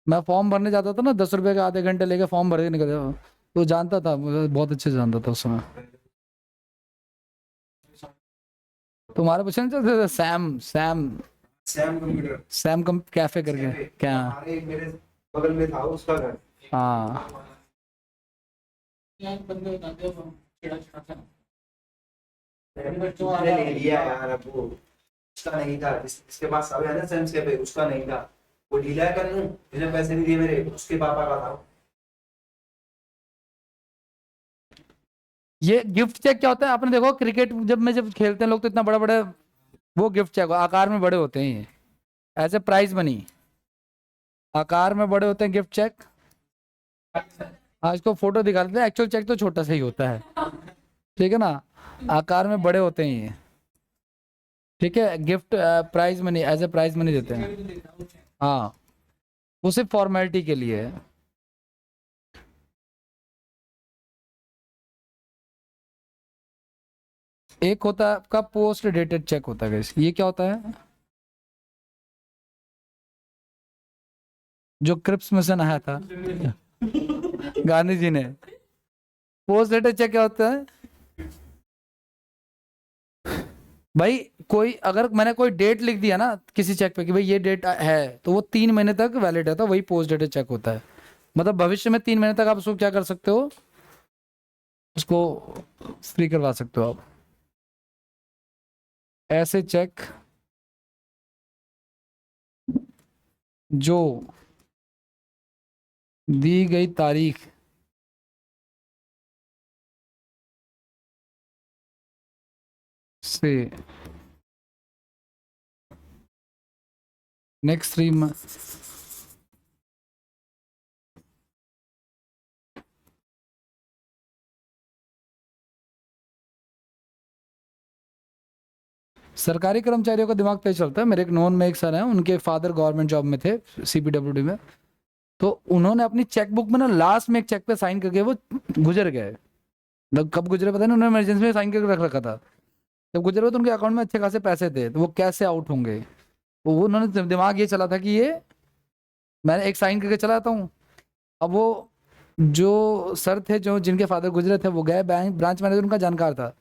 मैं फॉर्म भरने जाता था ना, 10 रुपए का आधे घंटे लेके फॉर्म भर के निकल जाता, तो जानता था, मुझे बहुत अच्छे से जानता था उस समय। तुम्हारे पूछे ना सैम सैम सैम कंप्यूटर सैम कम कैफे करके क्या। हमारे मेरे बगल में था उसका घर। हाँ बंदे बताते हो चिड़ा चिड़ा सा। मैंने ले लिया यार, अब वो उसका नहीं था, जिसके पास सब है ना सैम्स के पे, उसका नहीं था। वो ढीला है कर लूं, जिसने पैसे नहीं दिए मेरे, उसके पापा का था। ये गिफ्ट चेक क्या होता है, आपने देखो क्रिकेट जब खेलते हैं लोग, तो इतना बड़ा बड़ा वो गिफ्ट चेक आकार में बड़े होते हैं, ये एज ए प्राइज मनी आकार में बड़े होते हैं गिफ्ट चेक। हाँ इसको फोटो दिखा देते हैं, एक्चुअल चेक तो छोटा सा ही होता है। ठीक है ना, आकार में बड़े होते हैं ये। ठीक है, gift prize money, as a prize money देते हैं। हाँ वो सिर्फ फॉर्मेलिटी के लिए है। एक होता है आपका पोस्ट डेटेड चेक होता है guys। ये क्या होता है, जो क्रिप्स मिशन आया था गांधी जी ने। पोस्ट डेटेड चेक क्या होता है भाई, कोई अगर मैंने कोई डेट लिख दिया ना किसी चेक पे कि भाई ये डेट है, तो वो 3 महीने तक वैलिड है, तो वही पोस्ट डेटेड चेक होता है। मतलब भविष्य में 3 महीने तक आप उसको क्या कर सकते हो, उसको फ्री करवा सकते हो आप। ऐसे चेक जो दी गई तारीख से नेक्स्ट 3 मंथ सरकारी कर्मचारियों का दिमाग तेज चलता है। मेरे एक नॉन में एक सर हैं, उनके फादर गवर्नमेंट जॉब में थे, सीपीडब्ल्यूडी में। तो उन्होंने अपनी चेकबुक में ना लास्ट में एक चेक पे साइन करके वो गुजर गए। मतलब कब गुजरे पता नहीं, उन्होंने इमरजेंसी में साइन करके रख रखा था। जब गुजरे तो उनके अकाउंट में अच्छे खासे पैसे थे, तो वो कैसे आउट होंगे। तो वो उन्होंने दिमाग ये चला था कि ये मैंने एक साइन करके चला आता हूँ। अब वो जो सर थे जो जिनके फादर गुजरे थे, वो गए बैंक, ब्रांच मैनेजर उनका जानकार था।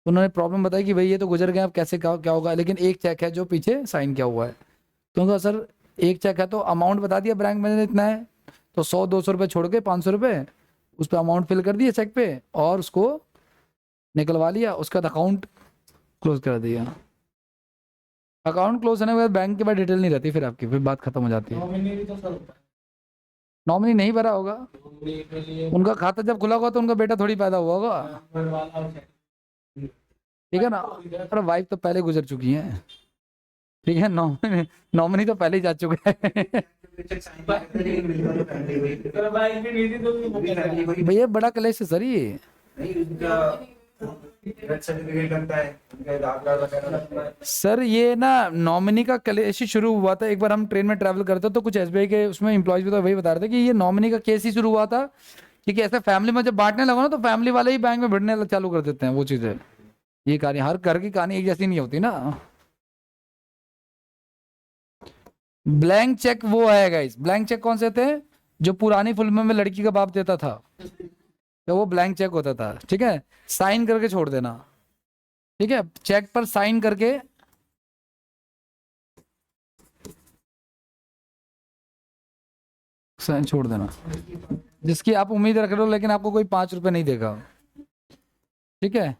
उन्होंने प्रॉब्लम बताई कि भाई ये तो गुजर गए, अब कैसे क्या होगा, लेकिन एक चेक है जो पीछे साइन किया हुआ है। तो उनका सर एक चेक है तो अमाउंट बता दिया बैंक मैनेजर इतना है, तो 100-200 रुपये छोड़ के 500 रुपये उस पर अमाउंट फिल कर दिया चेक पे और उसको निकलवा लिया, उसका अकाउंट क्लोज कर दिया। अकाउंट क्लोज होने के बाद बैंक के बाद डिटेल नहीं रहती, फिर आपकी फिर बात खत्म हो जाती है। नॉमिनी भी तो सर होता है। नॉमिनी नहीं भरा होगा, नॉमिनी के लिए उनका खाता जब खुला होगा तो उनका बेटा थोड़ी पैदा हुआ होगा, घर वाला है। ठीक है ना। अरे वाइफ तो पहले गुजर चुकी है, ठीक है। नॉमिनी तो पहले ही जा चुका है। चेक साइन करते लेकिन मिलता तो फैमिली वही तेरा भाई भी नहीं थी तो भी वो कहता है। वही भैया बड़ा क्लेश है सर ये। नहीं, उनका डेथ सर्टिफिकेट लगता है, उनका आधार कार्ड वगैरह लगता है। सर ये ना नॉमिनी का क्लेश ही शुरू हुआ था। एक बार हम ट्रेन में ट्रैवल करते तो कुछ एसबीआई के उसमें एम्प्लॉयज भी तो वही बता रहे थे कि ये नॉमिनी का केस ही शुरू हुआ था, क्योंकि ऐसे फैमिली में जब बांटने लगा ना तो फैमिली वाले ही बैंक में भिड़ने चालू कर देते हैं वो चीज़ें। ये कहानी हर घर की कहानी एक जैसी नहीं होती ना। ब्लैंक चेक वो है गाइस, ब्लैंक चेक कौन से थे, जो पुरानी फिल्मों में लड़की का बाप देता था, तो वो ब्लैंक चेक होता था, ठीक है। साइन करके छोड़ देना, ठीक है, चेक पर साइन करके साइन छोड़ देना, जिसकी आप उम्मीद रख रहे हो लेकिन आपको कोई 5 रुपए नहीं देगा, ठीक है।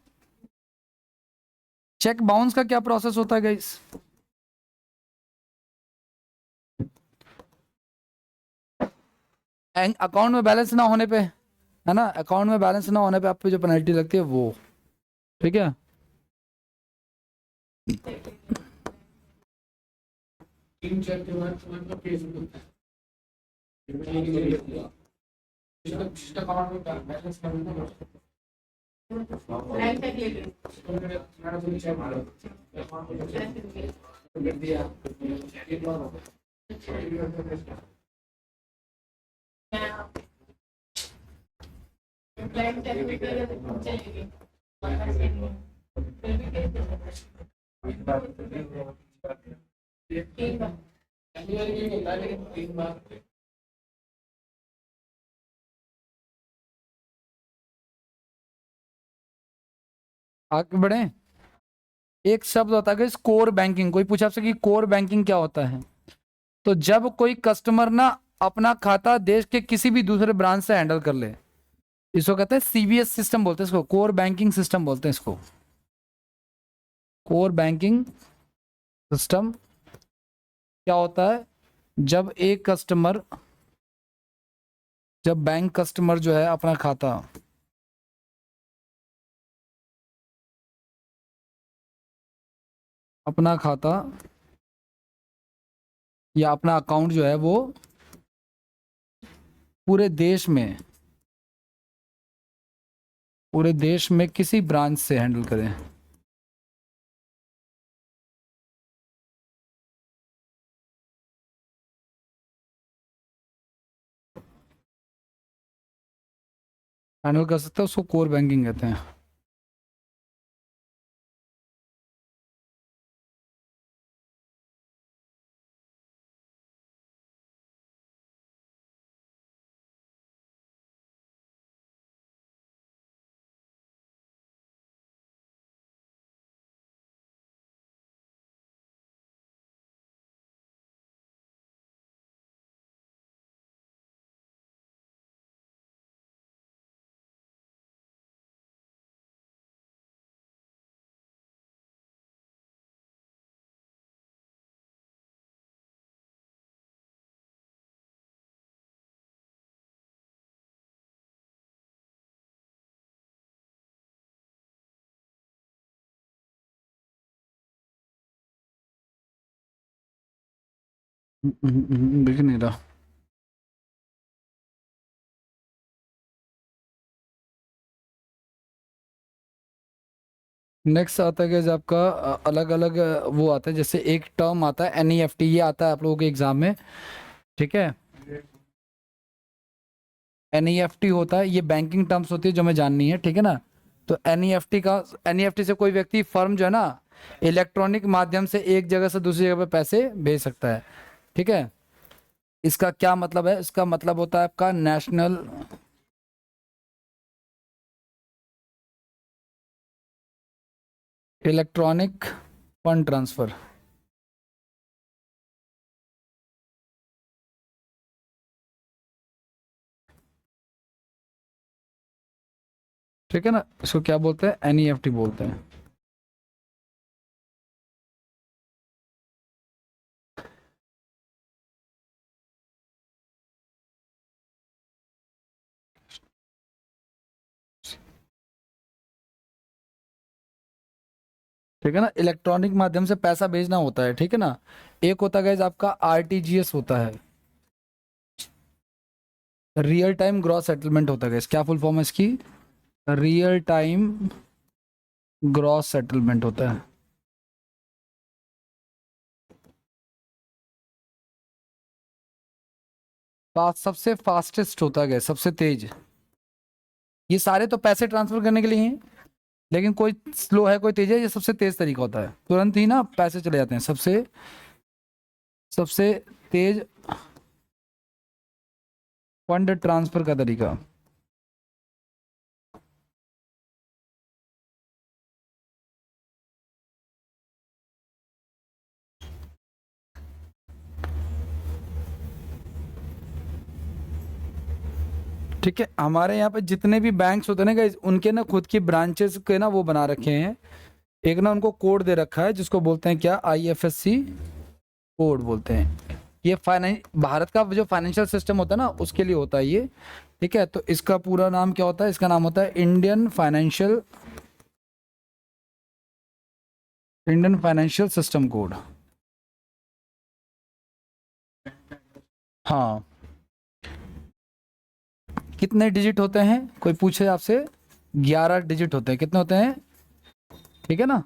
चेक बाउंस का क्या प्रोसेस होता है गाइस। अकाउंट में बैलेंस ना होने पे, है ना, अकाउंट में बैलेंस ना होने पे आप पे जो पेनल्टी लगती है वो, ठीक है। तीन चेक के बाद तुम्हारे पास केस होता है। जिसका अकाउंट में बैलेंस करना है बैंक तक लेके मेरा तो चेक मारो कर दिया एक बार हो बैंक तक लेके चलेगी फिर भी केस ठीक है। पहली बार ये होता है लेकिन 3 बार आगे बढ़े। एक शब्द होता है कोर बैंकिंग। कोई पूछा आपसे कि कोर बैंकिंग क्या होता है, तो जब कोई कस्टमर ना अपना खाता देश के किसी भी दूसरे ब्रांच से हैंडल कर ले, इसको कहते हैं सीबीएस सिस्टम बोलते हैं, इसको कोर बैंकिंग सिस्टम बोलते हैं। इसको कोर बैंकिंग सिस्टम क्या होता है, जब एक कस्टमर, जब बैंक कस्टमर जो है अपना खाता या अपना अकाउंट जो है वो पूरे देश में किसी ब्रांच से हैंडल करें, हैंडल कर सकते हैं, उसको कोर बैंकिंग कहते हैं। दिख नहीं रहा। नेक्स्ट आता है guys आपका अलग अलग वो आता है, जैसे एक टर्म आता है NEFT, ये आता है आप लोगों के एग्जाम में, ठीक है। NEFT होता है, ये बैंकिंग टर्म्स होती है जो हमें जाननी है, ठीक है ना। तो NEFT से कोई व्यक्ति फर्म जो है ना इलेक्ट्रॉनिक माध्यम से एक जगह से दूसरी जगह पे पैसे भेज सकता है, ठीक है। इसका क्या मतलब है? इसका मतलब होता है आपका नेशनल इलेक्ट्रॉनिक फंड ट्रांसफर। ठीक है ना, इसको क्या बोलते हैं? NEFT बोलते हैं। ठीक है ना, इलेक्ट्रॉनिक माध्यम से पैसा भेजना होता है, ठीक है ना। एक होता है गाइस आपका RTGS होता है, रियल टाइम ग्रॉस सेटलमेंट होता है गाइस। क्या फुल फॉर्म है इसकी? रियल टाइम ग्रॉस सेटलमेंट होता है। सबसे फास्टेस्ट होता है गाइस, सबसे तेज। ये सारे तो पैसे ट्रांसफर करने के लिए हैं, लेकिन कोई स्लो है कोई तेज है, ये सबसे तेज तरीका होता है, तुरंत ही ना पैसे चले जाते हैं। सबसे सबसे तेज फंड ट्रांसफर का तरीका। ठीक है, हमारे यहाँ पे जितने भी बैंक्स होते हैं ना गाइस, उनके ना खुद की ब्रांचेस के ना वो बना रखे हैं, एक ना उनको कोड दे रखा है जिसको बोलते हैं क्या? IFSC कोड बोलते हैं। ये भारत का जो फाइनेंशियल सिस्टम होता है ना उसके लिए होता है ये, ठीक है। तो इसका पूरा नाम क्या होता है? इसका नाम होता है इंडियन फाइनेंशियल सिस्टम कोड। हाँ, कितने डिजिट होते हैं? कोई पूछे आपसे? 11 डिजिट होते हैं। कितने होते हैं? ठीक है ना।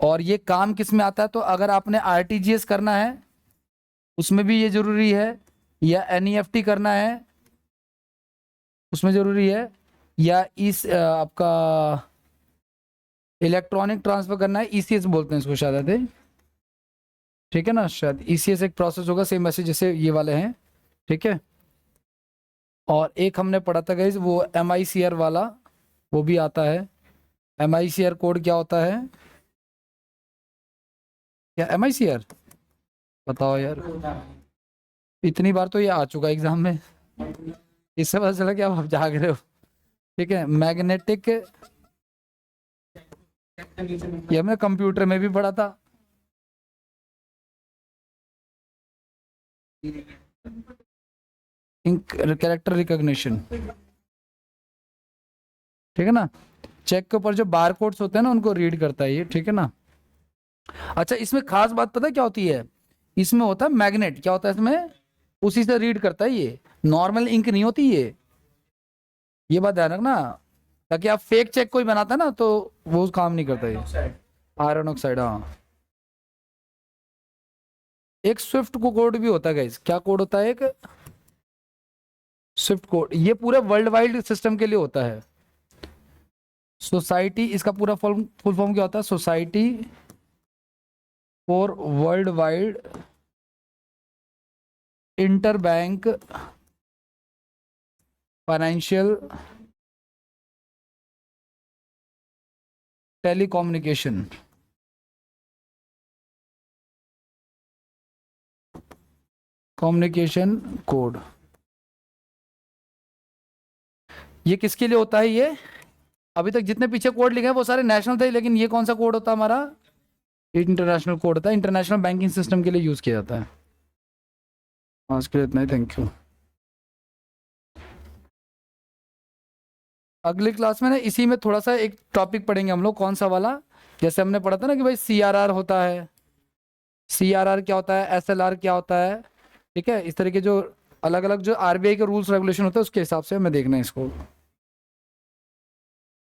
और ये काम किस में आता है? तो अगर आपने RTGS करना है उसमें भी ये जरूरी है, या NEFT करना है उसमें जरूरी है, या इस आपका इलेक्ट्रॉनिक ट्रांसफर करना है, ECS बोलते हैं इसको शायद, ठीक है ना। शायद ECS एक प्रोसेस होगा सेम वैसे जैसे ये वाले हैं, ठीक है। और एक हमने पढ़ा था गाइस वो MICR वाला, वो भी आता है। MICR कोड क्या होता है? क्या MICR? बताओ यार, इतनी बार तो ये आ चुका एग्जाम में, इससे पता चला कि आप जाग रहे हो। ठीक है, मैग्नेटिक, ये हमने कंप्यूटर में भी पढ़ा था। कैरेक्टर रिकॉग्निशन, ठीक है ना। चेक के ऊपर जो बार कोड्स होते हैं ना उनको रीड करता है ये, ठीक है ना। अच्छा, इसमें खास बात पता है क्या होती है? इसमें होता है मैग्नेट, क्या होता है इसमें? उसी से रीड करता है ये, नॉर्मल इंक नहीं होती ये बात ध्यान रखना, ताकि आप फेक चेक कोई बनाता है ना तो वो काम नहीं करता ये। आयरन ऑक्साइड, हाँ। एक स्विफ्ट को कोड भी होता है गाइस। क्या कोड होता है? एक स्विफ्ट कोड, ये पूरे वर्ल्ड वाइड सिस्टम के लिए होता है। सोसाइटी, इसका पूरा फुल फॉर्म क्या होता है? Society for world wide inter bank financial telecommunication communication code. ये किसके लिए होता है? ये अभी तक जितने पीछे कोड लिखे हैं वो सारे नेशनल थे, लेकिन ये कौन सा कोड होता है हमारा? इंटरनेशनल कोड होता है, इंटरनेशनल बैंकिंग सिस्टम के लिए यूज किया जाता है। आज के लिए इतना ही, थैंक यू। अगली क्लास में ना इसी में थोड़ा सा एक टॉपिक पढ़ेंगे हम लोग, कौन सा वाला? जैसे हमने पढ़ा था ना कि भाई CRR होता है, CRR क्या होता है, SLR क्या होता है, ठीक है। इस तरह के जो अलग अलग जो RBI के रूल्स रेगुलेशन होते हैं उसके हिसाब से हमें देखना है इसको।